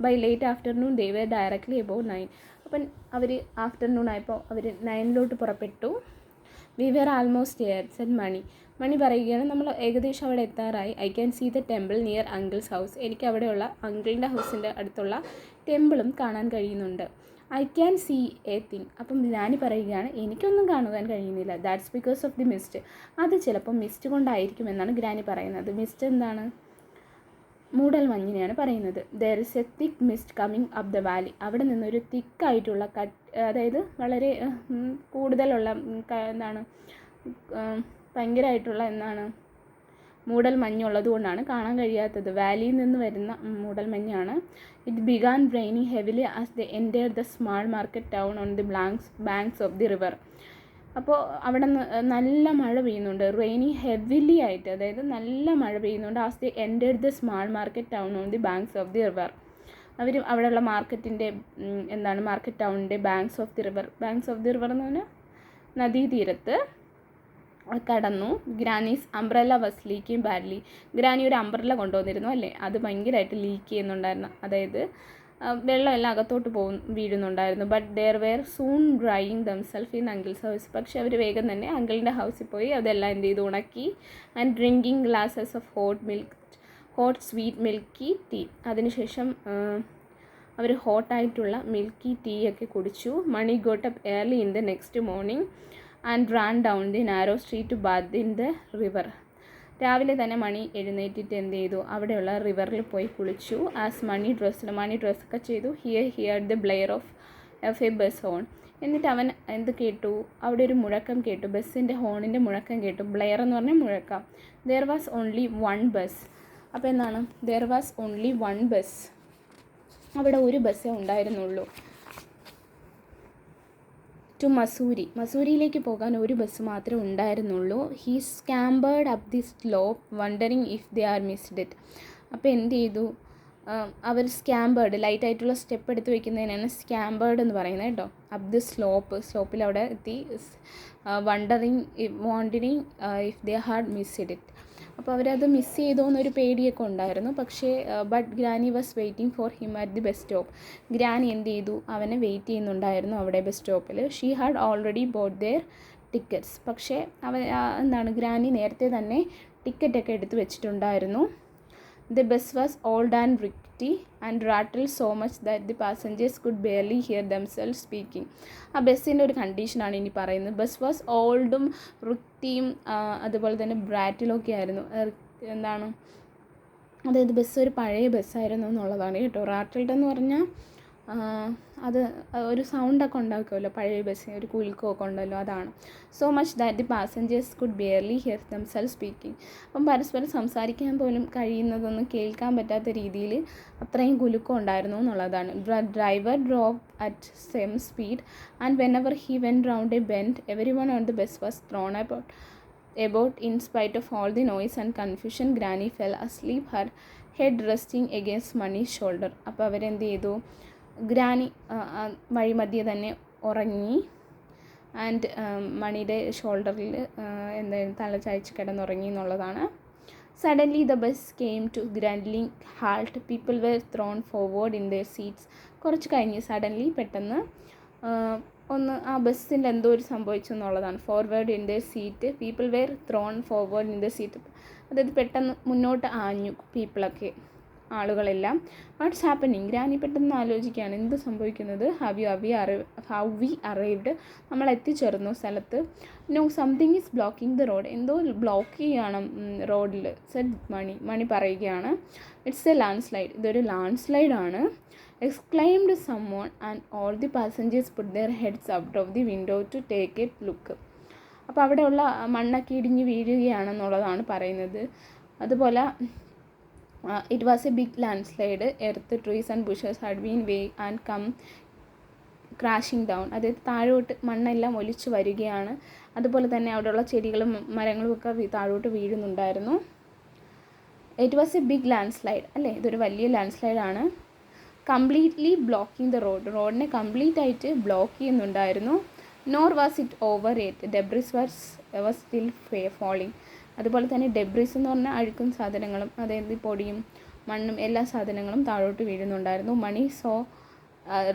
by late afternoon they were directly above 9. അപ്പം അവർ ആഫ്റ്റർനൂൺ ആയപ്പോൾ അവർ 9 പുറപ്പെട്ടു. We were almost there said Mani പറയുകയാണ്, നമ്മൾ ഏകദേശം അവിടെ എത്താറായി. I can see the temple near uncle's house. എനിക്ക് അവിടെയുള്ള അങ്കിളിൻ്റെ ഹൗസിൻ്റെ അടുത്തുള്ള ടെമ്പിളും കാണാൻ കഴിയുന്നുണ്ട്. I can see a thing. അപ്പം ഗ്രാനി പറയുകയാണ്, എനിക്കൊന്നും കാണുവാൻ കഴിയുന്നില്ല. That's because of the mist. അത് ചിലപ്പം മിസ്റ്റ് കൊണ്ടായിരിക്കും എന്നാണ് ഗ്രാനി പറയുന്നത്. മിസ്റ്റ് എന്താണ്, മൂടൽ മഞ്ഞിനെയാണ് പറയുന്നത്. There is A thick mist coming up the Valley. അവിടെ നിന്നൊരു തിക്കായിട്ടുള്ള അതായത് വളരെ കൂടുതലുള്ള എന്താണ് ഭയങ്കരമായിട്ടുള്ള മൂടൽ മഞ്ഞുള്ളത് കൊണ്ടാണ് കാണാൻ കഴിയാത്തത്. വാലിയിൽ നിന്ന് വരുന്ന മൂടൽ മഞ്ഞാണ്. It began raining heavily as the enter the small market town on the banks of the river. അപ്പോൾ അവിടെ നല്ല മഴ പെയ്യുന്നുണ്ട്, റെയിനിങ് ഹെവിലി ആയിട്ട്, അതായത് നല്ല മഴ പെയ്യുന്നുണ്ട്. As the enter the small market town on the banks of the river. അവർ അവിടെയുള്ള മാർക്കറ്റിൻ്റെ മാർക്കറ്റ് ടൗണിൻ്റെ ബാങ്ക്സ് ഓഫ് ദി റിവർ എന്ന് പറഞ്ഞാൽ നദീതീരത്ത് കടന്നു. Granny's umbrella was leaking badly. Granny ഒരു അംബ്രല്ല കൊണ്ടുവന്നിരുന്നു അല്ലേ, അത് ഭയങ്കരമായിട്ട് ലീക്ക് ചെയ്യുന്നുണ്ടായിരുന്നു, അതായത് വെള്ളമെല്ലാം അകത്തോട്ട് വീഴുന്നുണ്ടായിരുന്നു. But they were soon drying themselves in uncle's house. പക്ഷേ അവർ വേഗം തന്നെ അങ്കിളിൻ്റെ ഹൗസിൽ പോയി അതെല്ലാം എന്ത് ചെയ്തു, ഉണക്കി. And drinking glasses of hot sweet milky tea. അതിനുശേഷം അവർ ഹോട്ടായിട്ടുള്ള മിൽക്കി ടീ ഒക്കെ കുടിച്ചു. Mani got up early in the next morning and ran down the narrow street to bath in the river. രാവിലെ തന്നെ മണി എഴുന്നേറ്റിട്ട് എന്ത് ചെയ്തു, അവിടെയുള്ള റിവറിൽ പോയി കുളിച്ചു. ആസ് മണി ഡ്രസ്സൊക്കെ ചെയ്തു. Heard the Blair of A bus horn. എന്നിട്ട് അവൻ എന്ത് കേട്ടു, അവിടെ ഒരു മുഴക്കം കേട്ടു, ബസ്സിൻ്റെ ഹോണിൻ്റെ മുഴക്കം കേട്ടു. ബ്ലെയർ എന്ന് പറഞ്ഞാൽ മുഴക്കം. There was only one bus. അപ്പോൾ എന്താണ്, there was only one bus, അവിടെ ഒരു ബസ്സേ ഉണ്ടായിരുന്നുള്ളൂ. ടു മസൂരിയിലേക്ക് പോകാൻ ഒരു ബസ് മാത്രമേ ഉണ്ടായിരുന്നുള്ളൂ. He scampered up the slope wondering if they are missed it. അപ്പോൾ എന്ത് ചെയ്തു, അവർ സ്കാമ്പേർഡ് ലൈറ്റായിട്ടുള്ള സ്റ്റെപ്പ് എടുത്ത് വയ്ക്കുന്നതിനാണ് സ്കാമ്പേർഡ് എന്ന് പറയുന്നത് കേട്ടോ. അപ്പ് ദി സ്ലോപ്പിൽ അവിടെ എത്തി. Wondering if they had missed it. അപ്പോൾ അവരത് മിസ് ചെയ്തോ എന്നൊരു പേടിയൊക്കെ ഉണ്ടായിരുന്നു. പക്ഷേ but granny was waiting for him at the bus stop. Granny എന്ത് ചെയ്തു, അവനെ വെയിറ്റ് ചെയ്യുന്നുണ്ടായിരുന്നു അവിടെ ബസ് സ്റ്റോപ്പിൽ. She had already bought their tickets. പക്ഷേ ഗ്രാനി നേരത്തെ തന്നെ ടിക്കറ്റൊക്കെ എടുത്ത് വെച്ചിട്ടുണ്ടായിരുന്നു. The bus was old and rickety and rattle so much that the passengers could barely hear themselves speaking. ആ ബസ്സിൻ്റെ ഒരു കണ്ടീഷനാണ് ഇനി പറയുന്നത്. ബസ് വാസ് ഓൾഡും റിക്റ്റിയും അതുപോലെ തന്നെ ബ്രാറ്റിലൊക്കെ ആയിരുന്നു. അതായത് ബസ് ഒരു പഴയ ബസ്സായിരുന്നു എന്നുള്ളതാണ് കേട്ടോ. റാട്ടിൽഡ് എന്ന് പറഞ്ഞാൽ അത് ഒരു സൗണ്ടൊക്കെ ഉണ്ടാക്കുമല്ലോ പഴയ ബസ്സിന്, ഒരു കുലുക്കമൊക്കെ ഉണ്ടല്ലോ, അതാണ്. So much that the passengers could Brearley here themselves speaking. അപ്പം പരസ്പരം സംസാരിക്കാൻ പോലും കഴിയുന്നതൊന്നും കേൾക്കാൻ പറ്റാത്ത രീതിയിൽ അത്രയും കുലുക്കം ഉണ്ടായിരുന്നു എന്നുള്ളതാണ്. Driver drove at same speed and whenever he went round a bend everyone on the bus was thrown about in spite of all the noise and confusion. Granny fell asleep, her head resting against Mani's shoulder. അപ്പോൾ അവരെന്ത് ചെയ്തു, granny വഴിമധ്യേ തന്നെ ഉറങ്ങി. And മണിയുടെ ഷോൾഡറിൽ തല ചായ്ച്ച് കിടന്നുറങ്ങി എന്നുള്ളതാണ്. Suddenly the bus came to grinding halt. People were thrown forward in their seats. കുറച്ച് കഴിഞ്ഞ് സഡൻലി പെട്ടെന്ന് ആ ബസ്സിൻ്റെ എന്തോ ഒരു സംഭവിച്ചു എന്നുള്ളതാണ്. Forward in the seat, people were thrown forward in the seat. അതായത് പെട്ടെന്ന് മുന്നോട്ട് ആഞ്ഞു പീപ്പിളൊക്കെ, ആളുകളെല്ലാം. What's happening. ഗ്രാനി പെട്ടെന്ന് ആലോചിക്കുകയാണ് എന്ത് സംഭവിക്കുന്നത്. How we arrived. നമ്മൾ എത്തിച്ചേർന്നു സ്ഥലത്ത്. No something is blocking the road. എന്തോ ബ്ലോക്ക് ചെയ്യാണ് റോഡിൽ. സെഡ് മണി പറയുകയാണ്. It's a landslide. ഇതൊരു ലാൻഡ് സ്ലൈഡാണ്. exclaimed someone, and all the passengers put their heads out of the window to take a look. അപ്പോൾ അവിടെയുള്ള മണ്ണൊക്കെ ഇടിഞ്ഞ് വീഴുകയാണെന്നുള്ളതാണ് പറയുന്നത്. അതുപോലെ it was a big landslide. Earth, trees and bushes had been way and come crashing down. അതായത് താഴോട്ട് മണ്ണെല്ലാം ഒലിച്ചു വരികയാണ്. അതുപോലെ തന്നെ അവിടെയുള്ള ചെടികളും മരങ്ങളും ഒക്കെ താഴോട്ട് വീഴുന്നുണ്ടായിരുന്നു. It was a big landslide അല്ലേ, ഇതൊരു വലിയ ലാൻഡ് സ്ലൈഡാണ്. കംപ്ലീറ്റ്ലി ബ്ലോക്കിംഗ് ദ റോഡിനെ കംപ്ലീറ്റ് ആയിട്ട് ബ്ലോക്ക് ചെയ്യുന്നുണ്ടായിരുന്നു. Nor was it over it. Debris was still falling. അതുപോലെ തന്നെ ഡെബ്രിസ് എന്ന് പറഞ്ഞാൽ അഴുക്കും സാധനങ്ങളും, അതായത് പൊടിയും മണ്ണും എല്ലാ സാധനങ്ങളും താഴോട്ട് വീഴുന്നുണ്ടായിരുന്നു. Mani saw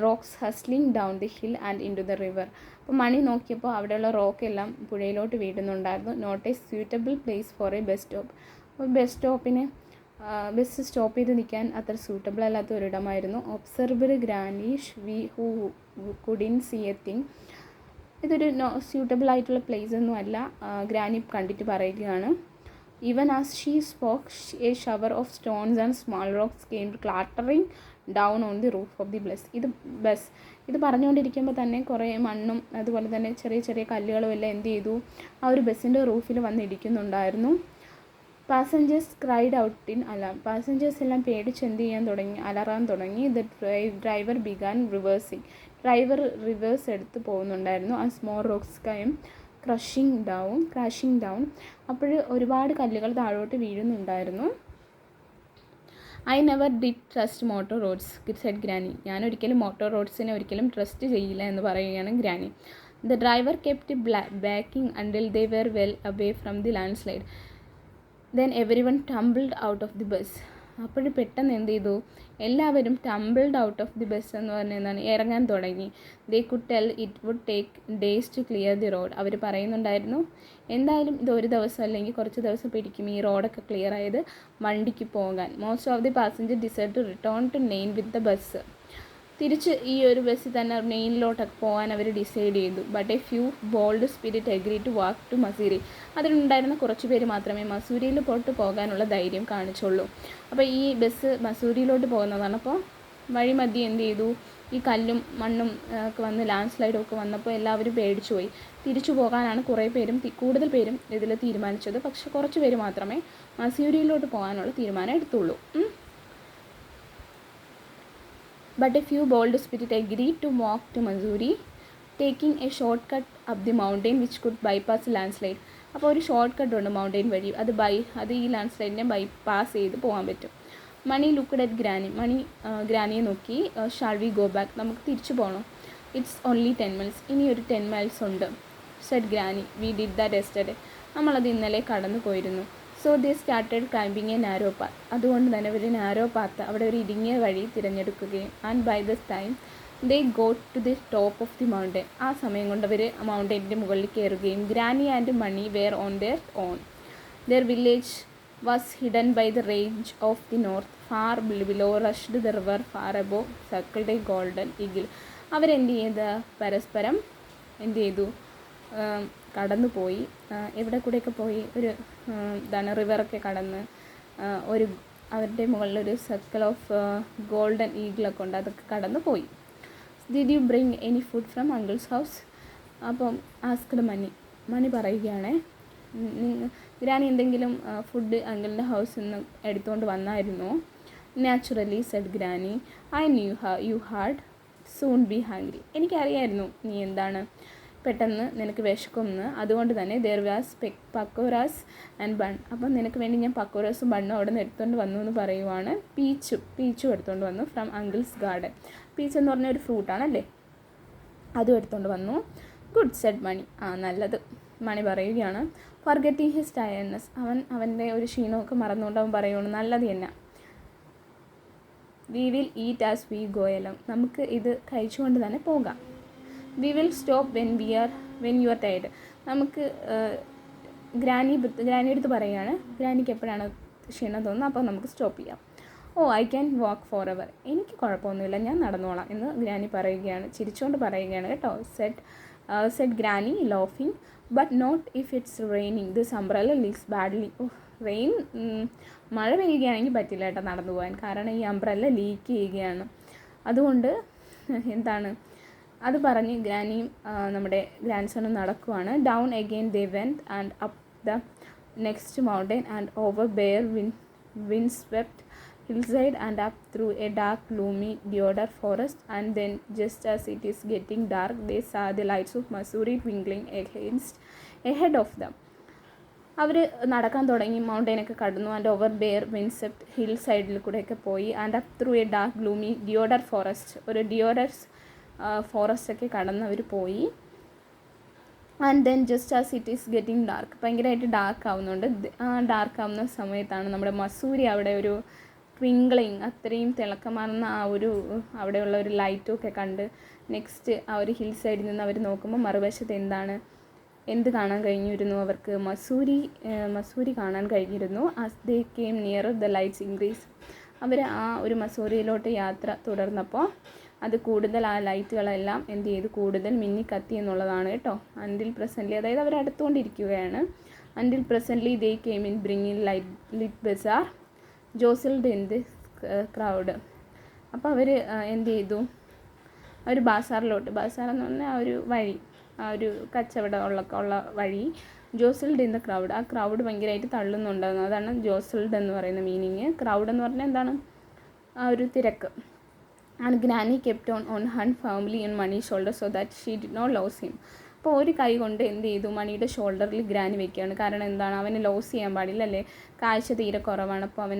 rocks hustling down the hill and into the river. അപ്പോൾ മണി നോക്കിയപ്പോൾ അവിടെയുള്ള റോക്കെല്ലാം പുഴയിലോട്ട് വീഴുന്നുണ്ടായിരുന്നു. Not a suitable place for a bus stop. അപ്പോൾ ബസ് സ്റ്റോപ്പ് ചെയ്ത് നിൽക്കാൻ അത്ര സ്യൂട്ടബിൾ അല്ലാത്ത ഒരിടമായിരുന്നു. Observed granny who couldn't see a thing. ഇതൊരു സ്യൂട്ടബിൾ ആയിട്ടുള്ള പ്ലേസ് ഒന്നും അല്ല, ഗ്രാനി കണ്ടിട്ട് പറയുകയാണ്. Even as she spoke a shower of stones and small rocks came ക്ലാട്ടറിങ് down on the roof of the bus. ഇത് പറഞ്ഞുകൊണ്ടിരിക്കുമ്പോൾ തന്നെ കുറേ മണ്ണും അതുപോലെ തന്നെ ചെറിയ ചെറിയ കല്ലുകളും എല്ലാം എന്ത് ചെയ്തു, ആ ഒരു ബസ്സിൻ്റെ റൂഫിൽ വന്ന് ഇടിക്കുന്നുണ്ടായിരുന്നു. Passengers cried out in alarm. Passengers എല്ലാം പേടിച്ച് എന്ത് ചെയ്യാൻ തുടങ്ങി, അലറാൻ തുടങ്ങി. The driver began reversing. Driver reverse എടുത്ത് പോകുന്നുണ്ടായിരുന്നു. ആ small rocks came crashing down. അപ്പോൾ ഒരുപാട് കല്ലുകൾ താഴോട്ട് വീഴുന്നുണ്ടായിരുന്നു. I never did trust motor roads said granny. ഞാൻ ഒരിക്കലും മോട്ടോർ റോഡ്സിനെ ഒരിക്കലും ട്രസ്റ്റ് ചെയ്യില്ല എന്ന് പറയുകയാണ് granny. The driver kept backing until they were well away from the landslide. Then every one tumbled out of the bus. അപ്പോൾ പെട്ടെന്ന് എന്ത് ചെയ്തു, എല്ലാവരും tumbled out of the bus എന്ന് പറഞ്ഞാൽ എന്താണ്, ഇറങ്ങാൻ തുടങ്ങി. They could tell it would take days to clear the road. അവർ പറയുന്നുണ്ടായിരുന്നു എന്തായാലും ഇത് ഒരു ദിവസം അല്ലെങ്കിൽ കുറച്ച് ദിവസം പിടിക്കും ഈ റോഡൊക്കെ ക്ലിയർ ആയത് വണ്ടിക്ക് പോകാൻ. Most of the passenger decide to return to Nain with the bus. തിരിച്ച് ഈ ഒരു ബസ്സിൽ തന്നെ നെയിനിലോട്ടൊക്കെ പോകാൻ അവർ ഡിസൈഡ് ചെയ്തു. But a few bold spirit agree to walk to Mussoorie. അതിലുണ്ടായിരുന്ന കുറച്ച് പേര് മാത്രമേ മസൂരിയിലോട്ട് പോകാനുള്ള ധൈര്യം കാണിച്ചുള്ളൂ. അപ്പോൾ ഈ ബസ് മസൂരിയിലോട്ട് പോകുന്നതാണ്. അപ്പോൾ വഴിമധ്യേ എന്ത് ചെയ്തു, ഈ കല്ലും മണ്ണും ഒക്കെ വന്ന് ലാൻഡ് സ്ലൈഡും ഒക്കെ വന്നപ്പോൾ എല്ലാവരും പേടിച്ചു പോയി. തിരിച്ചു പോകാനാണ് കൂടുതൽ പേരും ഇതിൽ തീരുമാനിച്ചത്. പക്ഷെ കുറച്ച് പേര് മാത്രമേ മസൂരിയിലോട്ട് പോകാനുള്ള തീരുമാനം എടുത്തുള്ളൂ. But a few bold spirits agreed to walk to Missouri, taking a shortcut up the mountain which could bypass the landslide. അപ്പോൾ ഒരു ഷോർട്ട് കട്ട് ഉണ്ട് മൗണ്ടെയിൻ വഴി, അത് ഈ ലാൻഡ് സ്ലൈഡിനെ ബൈപ്പാസ് ചെയ്ത് പോകാൻ പറ്റും. Mani looked at granny. ഗ്രാനിയെ നോക്കി. Shall we go back. നമുക്ക് തിരിച്ചു പോകണം. It's only 10 miles. ഇനി ഒരു 10 miles ഉണ്ട്. Said granny. We did that yesterday. നമ്മളത് ഇന്നലെ കടന്നു പോയിരുന്നു. So they started climbing a narrow path. അതുകൊണ്ട് തന്നെ ഒരു നാരോ പാത്ത്, അവിടെ ഒരു ഇടുങ്ങിയ വഴി തിരഞ്ഞെടുക്കുകയും and by this time they got to the top of the mountain. ആ സമയം കൊണ്ട് അവർ മൗണ്ടൻ്റെ മുകളിൽ കയറുകയും granny and Mani were on their own. Their village was hidden by the range of the north. Far below rushed the river far above circled a golden eagle. അവരെന്ത് ചെയ്ത് പരസ്പരം എന്ത് ചെയ്തു, കടന്നുപോയി. എവിടെ കൂടെയൊക്കെ പോയി, ഒരു ഇതാണ് റിവറൊക്കെ കടന്ന് ഒരു അവരുടെ മുകളിലൊരു സർക്കിൾ ഓഫ് ഗോൾഡൻ ഈഗിളൊക്കെ ഉണ്ട്, അതൊക്കെ കടന്നു പോയി. Did you bring any food from uncle's house? അപ്പം ആസ്ക്ഡ് മണി പറയുകയാണേ, ഗ്രാനി എന്തെങ്കിലും ഫുഡ് അങ്കിളിൻ്റെ ഹൗസിൽ നിന്ന് എടുത്തുകൊണ്ട് വന്നായിരുന്നോ? Naturally said granny, I knew you had soon be hungry. എനിക്കറിയായിരുന്നു നീ എന്താണ് പെട്ടെന്ന് നിനക്ക് വിശക്കുമെന്ന്, അതുകൊണ്ട് തന്നെ there was pakoras and bun. അപ്പം നിനക്ക് വേണ്ടി ഞാൻ പക്കോറാസും ബണ്ണും അവിടെ നിന്ന് എടുത്തുകൊണ്ട് വന്നു എന്ന് പറയുവാണ്. പീച്ചും എടുത്തുകൊണ്ട് വന്നു ഫ്രം അങ്കിൾസ് ഗാർഡൻ. പീച്ച് എന്ന് പറഞ്ഞ ഒരു ഫ്രൂട്ടാണല്ലേ, അതും എടുത്തുകൊണ്ട് വന്നു. ഗുഡ് സെഡ് മണി. നല്ലത്, മണി പറയുകയാണ്. ഫർഗറ്റിംഗ് ഹിസ് ടയർനെസ്. അവൻ്റെ ഒരു ക്ഷീണമൊക്കെ മറന്നുകൊണ്ട് അവൻ പറയുകയാണ്, നല്ലത് തന്നെ. We will eat as we go along. നമുക്ക് ഇത് കഴിച്ചുകൊണ്ട് തന്നെ പോകാം. We will stop when you R tired. നമുക്ക് ഗ്രാനിയുടെ അടുത്ത് പറയുകയാണ്, ഗ്രാനിക്ക് എപ്പോഴാണ് ക്ഷീണം തോന്നുന്നത് അപ്പോൾ നമുക്ക് സ്റ്റോപ്പ് ചെയ്യാം. Oh I can walk for ever. എനിക്ക് കുഴപ്പമൊന്നുമില്ല, ഞാൻ നടന്നോളാം എന്ന് ഗ്രാനി പറയുകയാണ്, ചിരിച്ചുകൊണ്ട് പറയുകയാണ് കേട്ടോ. സെഡ് ഗ്രാനി ലോഫിങ്. But not if it's raining. This umbrella leaks badly. Rain, മഴ പെയ്യുകയാണെങ്കിൽ പറ്റില്ല കേട്ടോ നടന്നു പോകാൻ, കാരണം ഈ അംബ്രല്ല ലീക്ക് ചെയ്യുകയാണ്. അതുകൊണ്ട് എന്താണ് അത് പറഞ്ഞ് ഗ്രാനിയും നമ്മുടെ ഗ്രാൻഡ് സണും നടക്കുവാണ്. Down again they went and up the next mountain and over bare wind swept hillside and up through a dark gloomy deodar forest, and then just as it is getting dark they saw the lights of Mussoorie twinkling ahead of them. അവർ നടക്കാൻ തുടങ്ങി, മൗണ്ടൈനൊക്കെ കടന്നു. And over bare windswept ഹിൽ സൈഡിൽ കൂടെയൊക്കെ പോയി. And up through a dark gloomy deodar forest, ഒരു ഡിയോഡർസ് ഫോറസ്റ്റൊക്കെ കടന്ന് അവർ പോയി. And then just as it is getting dark, ഭയങ്കരമായിട്ട് ഡാർക്ക് ആവുന്നുണ്ട്. ആ ഡാർക്ക് ആവുന്ന സമയത്താണ് നമ്മുടെ മസൂരി അവിടെ ഒരു ട്വിങ്ക്ലിങ്, അത്രയും തിളക്കമാർന്ന ആ ഒരു അവിടെയുള്ള ഒരു ലൈറ്റും ഒക്കെ കണ്ട് നെക്സ്റ്റ് ആ ഒരു ഹിൽ സൈഡിൽ നിന്ന് അവർ നോക്കുമ്പോൾ മറുവശത്ത് എന്ത് കാണാൻ കഴിഞ്ഞിരുന്നു അവർക്ക്? മസൂരി കാണാൻ കഴിഞ്ഞിരുന്നു. As they came nearer the lights increase. അവർ ആ ഒരു മസൂരിയിലോട്ട് യാത്ര തുടർന്നപ്പോൾ അത് കൂടുതൽ, ആ ലൈറ്റുകളെല്ലാം എന്ത് ചെയ്തു, കൂടുതൽ മിന്നിക്കത്തി എന്നുള്ളതാണ് കേട്ടോ. അൻറ്റിൽ പ്രസൻ്റ്ലി, അതായത് അവർ അടുത്തുകൊണ്ടിരിക്കുകയാണ്. Until presently they came in bringing lit bazaar jostled in the crowd. അപ്പോൾ അവർ എന്ത് ചെയ്തു, അവർ ബാസാർ എന്ന് പറഞ്ഞാൽ ആ ഒരു വഴി, ആ ഒരു കച്ചവടം ഉള്ള വഴി. ജോസിൽഡ് ഇൻ ദ ക്രൗഡ്, ആ ക്രൗഡ് ഭയങ്കരമായിട്ട് തള്ളുന്നുണ്ടായിരുന്നു, അതാണ് ജോസിൽഡ് എന്ന് പറയുന്ന മീനിങ്. ക്രൗഡ് എന്ന് പറഞ്ഞാൽ എന്താണ്, ആ ഒരു തിരക്ക്. And granny kept on hand family in Mani shoulder so that she did not lose him. അപ്പോൾ ഒരു കൈ കൊണ്ട് എന്ത് ചെയ്തു, മണിയുടെ ഷോൾഡറിൽ ഗ്രാനി വെക്കുകയാണ്. കാരണം എന്താണ്, അവന് ലോസ് ചെയ്യാൻ പാടില്ല അല്ലേ, കാഴ്ച തീരെ കുറവാണ്. അപ്പോൾ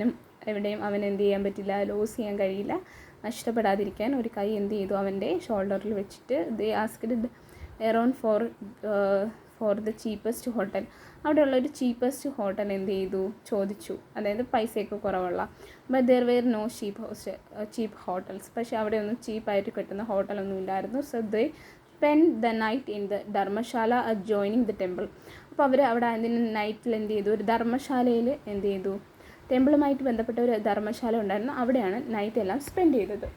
എവിടെയും അവൻ എന്ത് ചെയ്യാൻ പറ്റില്ല, ലോസ് ചെയ്യാൻ കഴിയില്ല. നഷ്ടപ്പെടാതിരിക്കാൻ ഒരു കൈ എന്ത് ചെയ്തു, അവൻ്റെ ഷോൾഡറിൽ വെച്ചിട്ട് they asked around for the cheapest hotel. അവിടെയുള്ളൊരു ചീപ്പസ്റ്റ് ഹോട്ടൽ എന്ത് ചെയ്തു, ചോദിച്ചു, അതായത് പൈസയൊക്കെ കുറവുള്ള. But there were no cheap hotels. പക്ഷേ അവിടെ ഒന്നും ചീപ്പായിട്ട് കിട്ടുന്ന ഹോട്ടലൊന്നും ഇല്ലായിരുന്നു. So they spend the night in the dharamshala adjoining the temple. അപ്പോൾ അവർ അവിടെ അതിന് നൈറ്റിൽ എന്ത് ചെയ്തു, ഒരു ധർമ്മശാലയിൽ എന്ത് ചെയ്തു, ടെമ്പിളുമായിട്ട് ബന്ധപ്പെട്ട ഒരു ധർമ്മശാല ഉണ്ടായിരുന്നു, അവിടെയാണ് നൈറ്റ് എല്ലാം സ്പെൻഡ് ചെയ്തത്.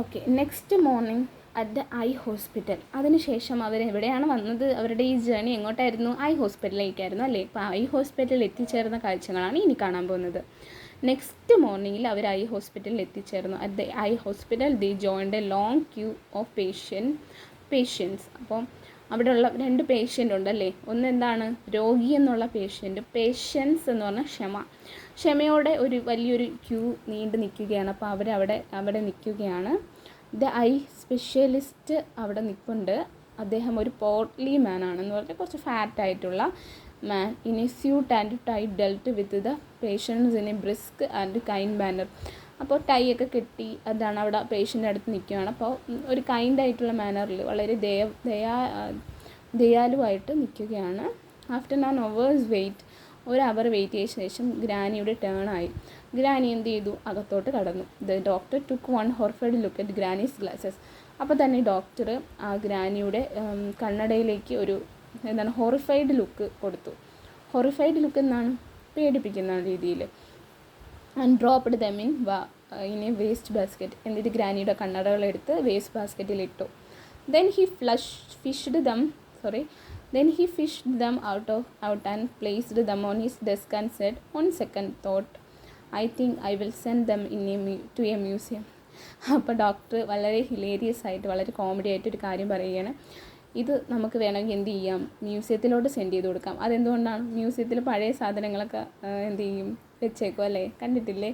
Okay, next morning at the eye hospital. അതിനുശേഷം അവരെവിടെയാണ് വന്നത്, അവരുടെ ഈ ജേണി എങ്ങോട്ടായിരുന്നു, ഐ ഹോസ്പിറ്റലിലേക്കായിരുന്നു അല്ലേ. ഇപ്പോൾ ഐ ഹോസ്പിറ്റലിൽ എത്തിച്ചേർന്ന കാഴ്ചകളാണ് ഇനി കാണാൻ പോകുന്നത്. നെക്സ്റ്റ് മോർണിംഗിൽ അവർ ഐ ഹോസ്പിറ്റലിൽ എത്തിച്ചേർന്നു. At the eye hospital they joined a long queue of patients. അപ്പം അവിടെയുള്ള 2 പേഷ്യൻ്റ് ഉണ്ടല്ലേ, ഒന്ന് എന്താണ്, രോഗി എന്നുള്ള പേഷ്യൻസ് എന്ന് പറഞ്ഞാൽ ക്ഷമയോടെ ഒരു വലിയൊരു ക്യൂ നീണ്ടു നിൽക്കുകയാണ്. അപ്പോൾ അവിടെ നിൽക്കുകയാണ്. ദ ഐ സ്പെഷ്യലിസ്റ്റ് അവിടെ നിൽപ്പുണ്ട്. അദ്ദേഹം ഒരു പോർട്ട്ലി മാൻ ആണെന്ന് പറഞ്ഞാൽ കുറച്ച് ഫാറ്റായിട്ടുള്ള man. In a suit and tie dealt with the patients in a brisk and kind manner. അപ്പോൾ ടൈ ഒക്കെ കെട്ടി അതാണ് അവിടെ പേഷ്യൻ്റെ അടുത്ത് നിൽക്കുകയാണ്. അപ്പോൾ ഒരു കൈൻഡായിട്ടുള്ള മാനറിൽ വളരെ ദയാലുവായിട്ട് നിൽക്കുകയാണ്. ആഫ്റ്റർ ആൻ അവേഴ്സ് വെയിറ്റ്, ഒരു അവർ വെയിറ്റ് ചെയ്ത ശേഷം ഗ്രാനിയുടെ ടേണായി. ഗ്രാനി എന്ത് ചെയ്തു? അകത്തോട്ട് കടന്നു. The doctor took one horrified look at granny's glasses. അപ്പോൾ തന്നെ ഡോക്ടർ ആ ഗ്രാനിയുടെ കണ്ണടയിലേക്ക് ഒരു ഹൊറിഫൈഡ് ലുക്ക് കൊടുത്തു. ഹൊറിഫൈഡ് ലുക്ക് എന്നാണ് പേടിപ്പിക്കുന്ന രീതിയിൽ. And dropped them in A waste basket. എന്നിട്ട് ഗ്രാനിയുടെ കണ്ണടകളെടുത്ത് waste ബാസ്ക്കറ്റിലിട്ടു. Then he fished them out and placed them on his desk and said, on second thought, I think I will send them to a museum. അപ്പോൾ doctor വളരെ hilarious ആയിട്ട്, വളരെ comedy ആയിട്ടൊരു കാര്യം പറയുകയാണ്. ഇത് നമുക്ക് വേണമെങ്കിൽ എന്ത് ചെയ്യാം, മ്യൂസിയത്തിലോട്ട് സെൻഡ് ചെയ്ത് കൊടുക്കാം. അതെന്തുകൊണ്ടാണ്? മ്യൂസിയത്തിൽ പഴയ സാധനങ്ങളൊക്കെ എന്ത് ചെയ്യും, വെച്ചേക്കും അല്ലേ, കണ്ടിട്ടില്ലേ?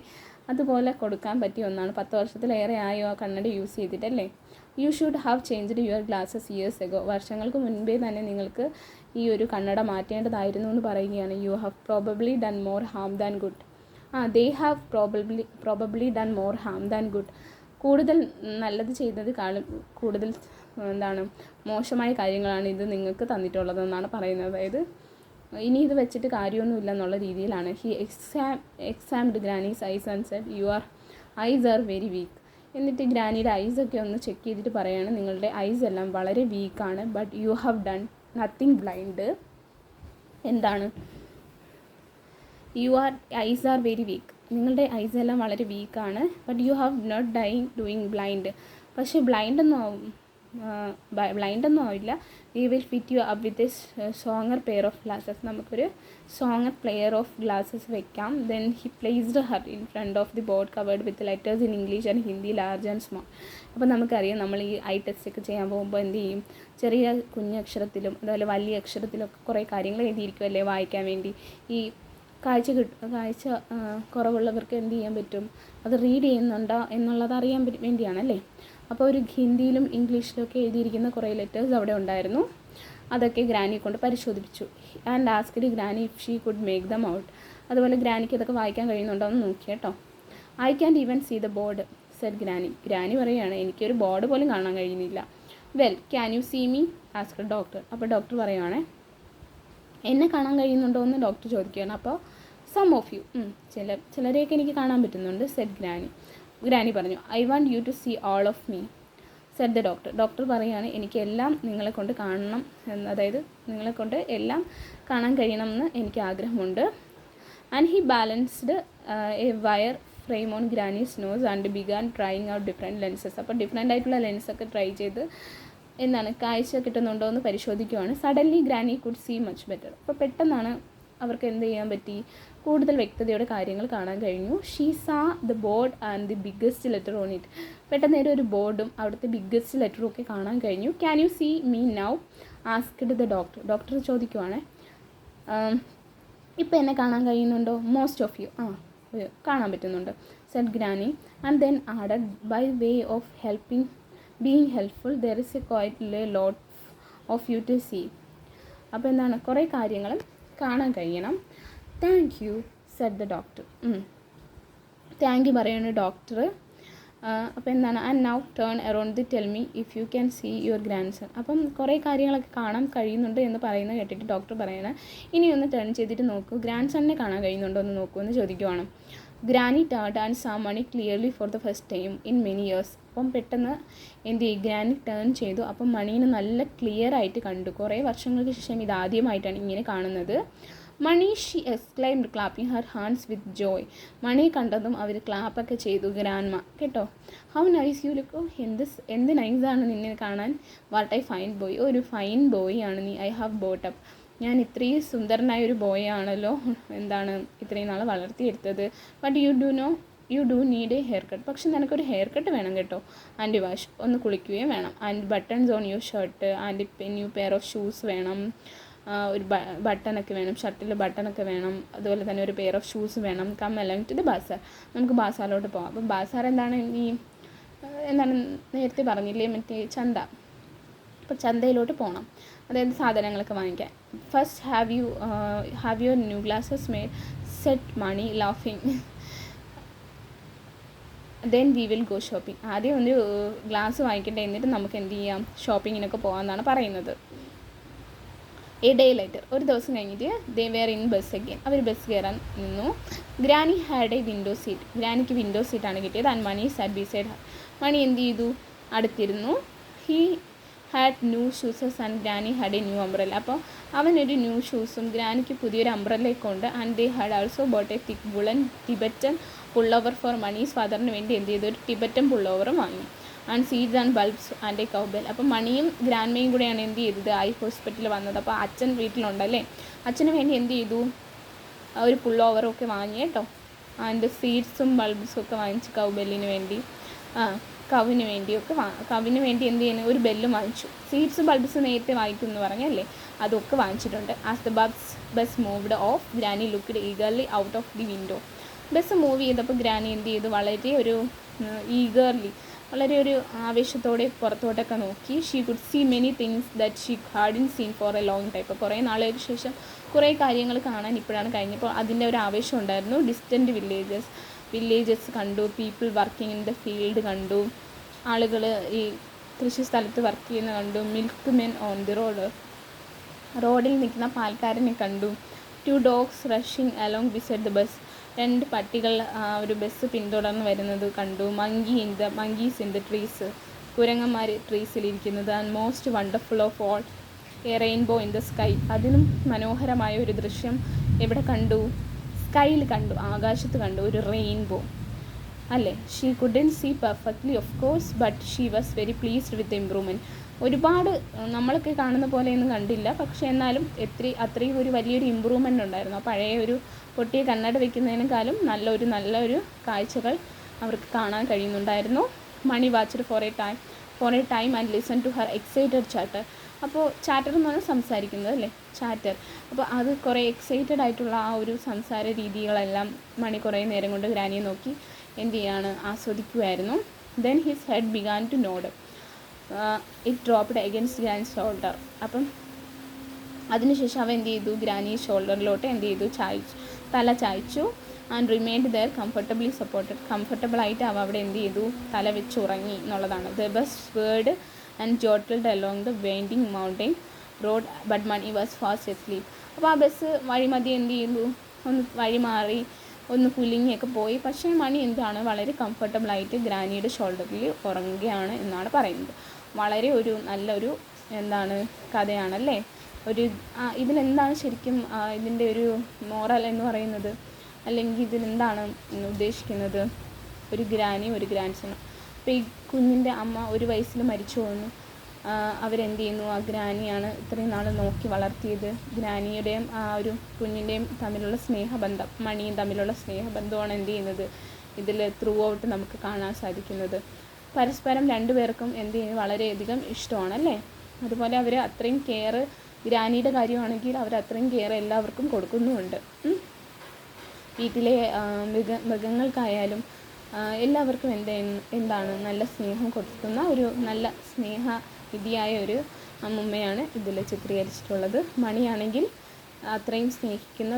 അതുപോലെ കൊടുക്കാൻ പറ്റിയ ഒന്നാണ്. 10 വർഷത്തിലേറെ ആയോ ആ കണ്ണട യൂസ് ചെയ്തിട്ടല്ലേ. You should have changed your glasses years ago. വർഷങ്ങൾക്ക് മുൻപേ തന്നെ നിങ്ങൾക്ക് ഈ ഒരു കണ്ണട മാറ്റേണ്ടതായിരുന്നു എന്ന് പറയുകയാണ്. You have probably done more Ham than good. They have probably done more Ham than good. കൂടുതൽ നല്ലത് ചെയ്തത് കൂടുതൽ മോശമായ കാര്യങ്ങളാണ് ഇത് നിങ്ങൾക്ക് തന്നിട്ടുള്ളതെന്നാണ് പറയുന്നത്. അതായത് ഇനി ഇത് വെച്ചിട്ട് കാര്യമൊന്നുമില്ല എന്നുള്ള രീതിയിലാണ്. He examined granny's eyes and said, your eyes are very weak. എന്നിട്ട് ഗ്രാനിയുടെ ഐസൊക്കെ ഒന്ന് ചെക്ക് ചെയ്തിട്ട് പറയാണ്, നിങ്ങളുടെ ഐസ് എല്ലാം വളരെ വീക്കാണ്. But you have done nothing blind. എന്താണ്? Eyes are very weak. നിങ്ങളുടെ ഐസ് എല്ലാം വളരെ വീക്കാണ്. But you have not doing blind. പക്ഷേ ബ്ലൈൻഡൊന്നും ആവില്ല. We will fit you up with a stronger pair of glasses. നമുക്കൊരു സോങ്ങർ പെയർ ഓഫ് ഗ്ലാസസ് വെക്കാം. Then he placed her in front of the board covered with letters in English and Hindi, large and small. അപ്പോൾ നമുക്കറിയാം, നമ്മൾ ഈ eye test ഒക്കെ ചെയ്യാൻ പോകുമ്പോൾ എന്ത് ചെയ്യും, ചെറിയ കുഞ്ഞക്ഷരത്തിലും അതുപോലെ വലിയ അക്ഷരത്തിലൊക്കെ കുറേ കാര്യങ്ങൾ എഴുതിയിരിക്കുമല്ലേ വായിക്കാൻ വേണ്ടി. ഈ കാഴ്ച കുറവുള്ളവർക്ക് എന്ത് ചെയ്യാൻ പറ്റും, അത് റീഡ് ചെയ്യുന്നുണ്ടോ എന്നുള്ളത് അറിയാൻ വേണ്ടിയാണല്ലേ. അപ്പോൾ ഒരു ഹിന്ദിയിലും ഇംഗ്ലീഷിലൊക്കെ എഴുതിയിരിക്കുന്ന കുറേ ലെറ്റേഴ്സ് അവിടെ ഉണ്ടായിരുന്നു. അതൊക്കെ ഗ്രാനിയെ കൊണ്ട് പരിശോധിപ്പിച്ചു. And asked granny if she could make them out. അതുപോലെ ഗ്രാനിക്ക് ഇതൊക്കെ വായിക്കാൻ കഴിയുന്നുണ്ടോ എന്ന് നോക്കി കേട്ടോ. I can't even see the board said granny. Granny പറയുകയാണ്, എനിക്കൊരു ബോർഡ് പോലും കാണാൻ കഴിയുന്നില്ല. Well can you see me asked doctor. അപ്പോൾ ഡോക്ടർ പറയുവാണേ, എന്നെ കാണാൻ കഴിയുന്നുണ്ടോ എന്ന് ഡോക്ടർ ചോദിക്കുകയാണ്. അപ്പോൾ സം ഓഫ് യു, ചിലരെയൊക്കെ എനിക്ക് കാണാൻ പറ്റുന്നുണ്ട് സെഡ് ഗ്രാനി. ഗ്രാനി പറഞ്ഞു, I want you to see all of me said the doctor. Doctor പറയുകയാണ്, എനിക്കെല്ലാം നിങ്ങളെ കൊണ്ട് കാണണം, അതായത് നിങ്ങളെ കൊണ്ട് എല്ലാം കാണാൻ കഴിയണമെന്ന് എനിക്ക് ആഗ്രഹമുണ്ട്. And he balanced a wire frame on granny's nose and began trying out different lenses. അപ്പോൾ ഡിഫറെൻ്റ് ആയിട്ടുള്ള ലെൻസൊക്കെ ട്രൈ ചെയ്ത് കാഴ്ച കിട്ടുന്നുണ്ടോ എന്ന് പരിശോധിക്കുവാണ്. Suddenly granny could see much better. അപ്പോൾ പെട്ടെന്നാണ് അവർക്ക് എന്ത് ചെയ്യാൻ പറ്റി, കൂടുതൽ വ്യക്തതയോടെ കാര്യങ്ങൾ കാണാൻ കഴിഞ്ഞു. She saw the board and the biggest letter on it. പെട്ടെന്ന് ഒരു ബോർഡും അവിടുത്തെ ബിഗ്ഗസ്റ്റ് ലെറ്ററും ഒക്കെ കാണാൻ കഴിഞ്ഞു. Can you see me now asked the doctor. Doctor ചോദിക്കുവാണ്, ഇപ്പോൾ എന്നെ കാണാൻ കഴിയുന്നുണ്ടോ? മോസ്റ്റ് ഓഫ് യു, കാണാൻ പറ്റുന്നുണ്ട് said granny. And then added, by way of being helpful there is a quite lot of you to see. അപ്പോൾ എന്താണ്, കുറേ കാര്യങ്ങളും കാണാൻ കഴിയണം. Thank you said the doctor. Thank you പറയുന്നു ഡോക്ടർ. അപ്പോൾ എന്താണ്, and now turn around the tell me if you can see your grandson. അപ്പം കുറേ കാര്യങ്ങളൊക്കെ കാണാൻ കഴിയുന്നുണ്ട് എന്ന് പറയുന്നത് കേട്ടിട്ട് ഡോക്ടർ പറയണം, ഇനി ഒന്ന് ടേൺ ചെയ്തിട്ട് നോക്കൂ, ഗ്രാൻഡ് സണ്ണിനെ കാണാൻ കഴിയുന്നുണ്ടോ എന്ന് നോക്കൂ എന്ന് ചോദിക്കുവാണ്. Granny turned and saw Mani clearly for the first time in many years. അപ്പം പെട്ടെന്ന് എന്ത് ചെയ്യും, ഗ്രാനി ടേൺ ചെയ്തു. അപ്പം മണീനെ നല്ല ക്ലിയർ ആയിട്ട് കണ്ടു. കുറേ വർഷങ്ങൾക്ക് ശേഷം ഇതാദ്യമായിട്ടാണ് ഇങ്ങനെ കാണുന്നത്. Mani, she exclaimed clapping her hands with joy. Mani കണ്ടതും അവർ ക്ലാപ്പൊക്കെ ചെയ്തു. ഗ്രാൻഡ്മ കേട്ടോ. How nice you look. എന്ത് നൈസാണ് നിന്നെ കാണാൻ. What I fine boy. ഒരു ഫൈൻ ബോയ് ആണ് നീ. I have bought up. ഞാൻ ഇത്രയും സുന്ദരനായ ഒരു ബോയ് ആണല്ലോ ഇത്രയും നാൾ വളർത്തിയെടുത്തത്. But you do need a haircut. പക്ഷെ നിനക്കൊരു ഹെയർ കട്ട് വേണം കേട്ടോ. ആൻഡ് വാഷ്, ഒന്ന് കുളിക്കുകയും വേണം. And buttons on your shirt. And new pair of shoes വേണം. ഒരു ബട്ടണൊക്കെ വേണം, ഷർട്ടിൽ ബട്ടണൊക്കെ വേണം. അതുപോലെ തന്നെ ഒരു പെയർ ഓഫ് ഷൂസ് വേണം. Come along to the bazaar. നമുക്ക് ബാസാറിലോട്ട് പോകാം. അപ്പം ബാസാർ എന്താണ് നേരത്തെ പറഞ്ഞില്ലേ, മറ്റേ ചന്ത. അപ്പോൾ ചന്തയിലോട്ട് പോകണം, അതായത് സാധനങ്ങളൊക്കെ വാങ്ങിക്കാൻ. First have your new glasses made said Mani ലാഫിങ്. Then we will go shopping. ആദ്യം ഒരു ഗ്ലാസ് വാങ്ങിക്കട്ടെ, എന്നിട്ട് നമുക്ക് എന്ത് ചെയ്യാം, ഷോപ്പിങ്ങിനൊക്കെ പോകാമെന്നാണ് പറയുന്നത്. എ ഡേ ലേറ്റർ, ഒരു ദിവസം കഴിഞ്ഞിട്ട് they were in bus again, അവർ ബസ് കയറാൻ നിന്നു. Granny had a window seat, ഗ്രാനിക്ക് വിൻഡോ സീറ്റാണ് കിട്ടിയത്. And Mani sat beside her, Mani എന്ത് ചെയ്തു, അടുത്തിരുന്നു. He had new shoes and granny had a new umbrella, അപ്പോൾ അവനൊരു ന്യൂ ഷൂസും ഗ്രാനിക്ക് പുതിയൊരു അംബ്രല്ലയൊക്കെ ഉണ്ട്. And they had also bought a thick woollen Tibetan pullover for Mani's ഫാദറിന് വേണ്ടി എന്ത് ചെയ്തു, ഒരു ടിബറ്റൻ പുള്ളോവറും വാങ്ങി. And seeds and bulbs and a cowbell, അപ്പോൾ മണിയും ഗ്രാൻഡ്മയും കൂടെയാണ് എന്ത് ചെയ്തത്, ഐ ഹോസ്പിറ്റലിൽ വന്നത്. അപ്പോൾ അച്ഛൻ വീട്ടിലുണ്ടല്ലേ, അച്ഛന് വേണ്ടി എന്ത് ചെയ്തു, ഒരു പുള്ളോവറും ഒക്കെ വാങ്ങി കേട്ടോ. ആൻഡ് സീഡ്സും ബൾബ്സും ഒക്കെ വാങ്ങിച്ചു കൗബെല്ലിന് വേണ്ടി, കവിന് വേണ്ടിയൊക്കെ കവിന് വേണ്ടി എന്ത് ചെയ്യുന്നത്, ഒരു ബെല്ലും വാങ്ങിച്ചു. സീഡ്സും ബൾബ്സ് നേരത്തെ വാങ്ങിക്കും എന്ന് പറഞ്ഞല്ലേ, അതൊക്കെ വാങ്ങിച്ചിട്ടുണ്ട്. As the bus moved of, granny looked eagerly out of the window, bus move ചെയ്തപ്പോൾ ഗ്രാനി എന്ത് ചെയ്തു, വളരെ ഒരു ഈഗർലി, വളരെ ഒരു ആവേശത്തോടെ പുറത്തോട്ടൊക്കെ നോക്കി. She could see many things that she hadn't seen for a long time, ഇപ്പോൾ കുറേ നാളുകൾക്ക് ശേഷം കുറേ കാര്യങ്ങൾ കാണാൻ ഇപ്പോഴാണ് കഴിഞ്ഞപ്പോൾ അതിൻ്റെ ഒരു ആവേശം ഉണ്ടായിരുന്നു. ഡിസ്റ്റൻറ്റ് വില്ലേജസ് കണ്ടു, people working in the field കണ്ടു, ആളുകൾ ഈ കൃഷി സ്ഥലത്ത് വർക്ക് ചെയ്യുന്ന കണ്ടു. മിൽക്ക് മെൻ ഓൺ ദി റോഡിൽ നിൽക്കുന്ന പാൽക്കാരനെ കണ്ടു. 2 dogs rushing along beside the bus, 2 പട്ടികൾ ഒരു ബസ് പിന്തുടർന്ന് വരുന്നത് കണ്ടു. മങ്കീസ് ഇൻ ദ ട്രീസ്, കുരങ്ങന്മാർ ട്രീസിലിരിക്കുന്നത്. And most wonderful of all a rainbow in the sky, അതിനും മനോഹരമായ ഒരു ദൃശ്യം എവിടെ കണ്ടു, സ്കൈയിൽ കണ്ടു, ആകാശത്ത് കണ്ടു ഒരു റെയിൻബോ അല്ലേ. She couldn't see perfectly of course but she was very pleased with improvement, ഒരുപാട് നമ്മളൊക്കെ കാണുന്ന പോലെയൊന്നും കണ്ടില്ല, പക്ഷേ എന്നാലും അത്രയും ഒരു വലിയൊരു ഇമ്പ്രൂവ്മെൻ്റ് ഉണ്ടായിരുന്നു. പഴയ ഒരു പൊട്ടിയ കണ്ണട വയ്ക്കുന്നതിനേക്കാളും നല്ലൊരു കാഴ്ചകൾ അവർക്ക് കാണാൻ കഴിയുന്നുണ്ടായിരുന്നു. Mani watched for a time and listen to her excited chatter, അപ്പോൾ ചാറ്റർ എന്ന് പറഞ്ഞാൽ സംസാരിക്കുന്നത് അല്ലേ, ചാറ്റർ. അപ്പോൾ അത് കുറേ എക്സൈറ്റഡ് ആയിട്ടുള്ള ആ ഒരു സംസാര രീതികളെല്ലാം മണി കുറേ നേരം കൊണ്ട് ഗ്രാനിയെ നോക്കി എന്ത് ചെയ്യാണ്, ആസ്വദിക്കുമായിരുന്നു. Then his head began to nod, it dropped against grand shoulder, അപ്പം അതിനുശേഷം അവൻ എന്ത് ചെയ്തു, ഗ്രാനി ഷോൾഡറിലോട്ട് എന്ത് ചെയ്തു, തല ചായ്ച്ചു. And remained there comfortably supported, കംഫർട്ടബിളായിട്ട് അവ അവിടെ എന്ത് ചെയ്തു, തല വെച്ച് ഉറങ്ങി എന്നുള്ളതാണ്. The bus swerved and jolted along the winding mountain road but Mani was fast asleep, അപ്പോൾ ആ ബസ് വഴിമധ്യേ എന്ത് ചെയ്തു, ഒന്ന് വഴി മാറി ഒന്ന് കുലുങ്ങിയൊക്കെ പോയി. പക്ഷേ മണി എന്താണ്, വളരെ കംഫർട്ടബിളായിട്ട് ഗ്രാനിയുടെ ഷോൾഡറിൽ ഉറങ്ങുകയാണ് എന്നാണ് പറയുന്നത്. വളരെ ഒരു നല്ലൊരു കഥയാണല്ലേ. ഇതിലെന്താണ് ശരിക്കും ഇതിൻ്റെ ഒരു മോറൽ എന്ന് പറയുന്നത്, അല്ലെങ്കിൽ ഇതിലെന്താണ് ഉദ്ദേശിക്കുന്നത്, ഒരു ഗ്രാനിയും ഒരു ഗ്രാൻഡ് സണും. അപ്പോൾ ഈ കുഞ്ഞിൻ്റെ അമ്മ ഒരു വയസ്സിൽ മരിച്ചു പോകുന്നു, അവരെന്ത് ചെയ്യുന്നു, ആ ഗ്രാനിയാണ് ഇത്രയും നാൾ നോക്കി വളർത്തിയത്. ഗ്രാനിയുടെയും ആ ഒരു കുഞ്ഞിൻ്റെയും തമ്മിലുള്ള സ്നേഹബന്ധം, മണിയും തമ്മിലുള്ള സ്നേഹബന്ധമാണ് എന്ത് ചെയ്യുന്നത്, ഇതിൽ ത്രൂ ഔട്ട് നമുക്ക് കാണാൻ സാധിക്കുന്നത്. പരസ്പരം രണ്ടുപേർക്കും എന്ത് ചെയ്യുന്നത്, വളരെയധികം ഇഷ്ടമാണല്ലേ. അതുപോലെ അവർ അത്രയും കെയർ, ഗ്രാനിയുടെ കാര്യമാണെങ്കിൽ അവർ അത്രയും കെയർ എല്ലാവർക്കും കൊടുക്കുന്നുമുണ്ട്. വീട്ടിലെ മൃഗങ്ങൾക്കായാലും എല്ലാവർക്കും എന്താണ് നല്ല സ്നേഹം കൊടുക്കുന്ന ഒരു നല്ല സ്നേഹനിധിയായ ഒരു അമ്മുമ്മയാണ് ഇതിൽ ചിത്രീകരിച്ചിട്ടുള്ളത്. മണിയാണെങ്കിൽ അത്രയും സ്നേഹിക്കുന്ന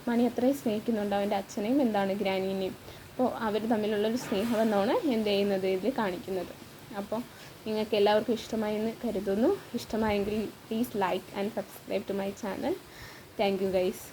മണി അത്രയും സ്നേഹിക്കുന്നുണ്ട് അവൻ്റെ അച്ഛനെയും ഗ്രാനീനെയും. അപ്പോൾ അവർ തമ്മിലുള്ളൊരു സ്നേഹബന്ധമാണ് എന്ത് ചെയ്യുന്നത്, ഇതിൽ കാണിക്കുന്നത്. അപ്പോൾ നിങ്ങൾക്ക് എല്ലാവർക്കും ഇഷ്ടമായി എന്ന് കരുതുന്നു. ഇഷ്ടമായെങ്കിൽ please like and subscribe to my channel. Thank you guys.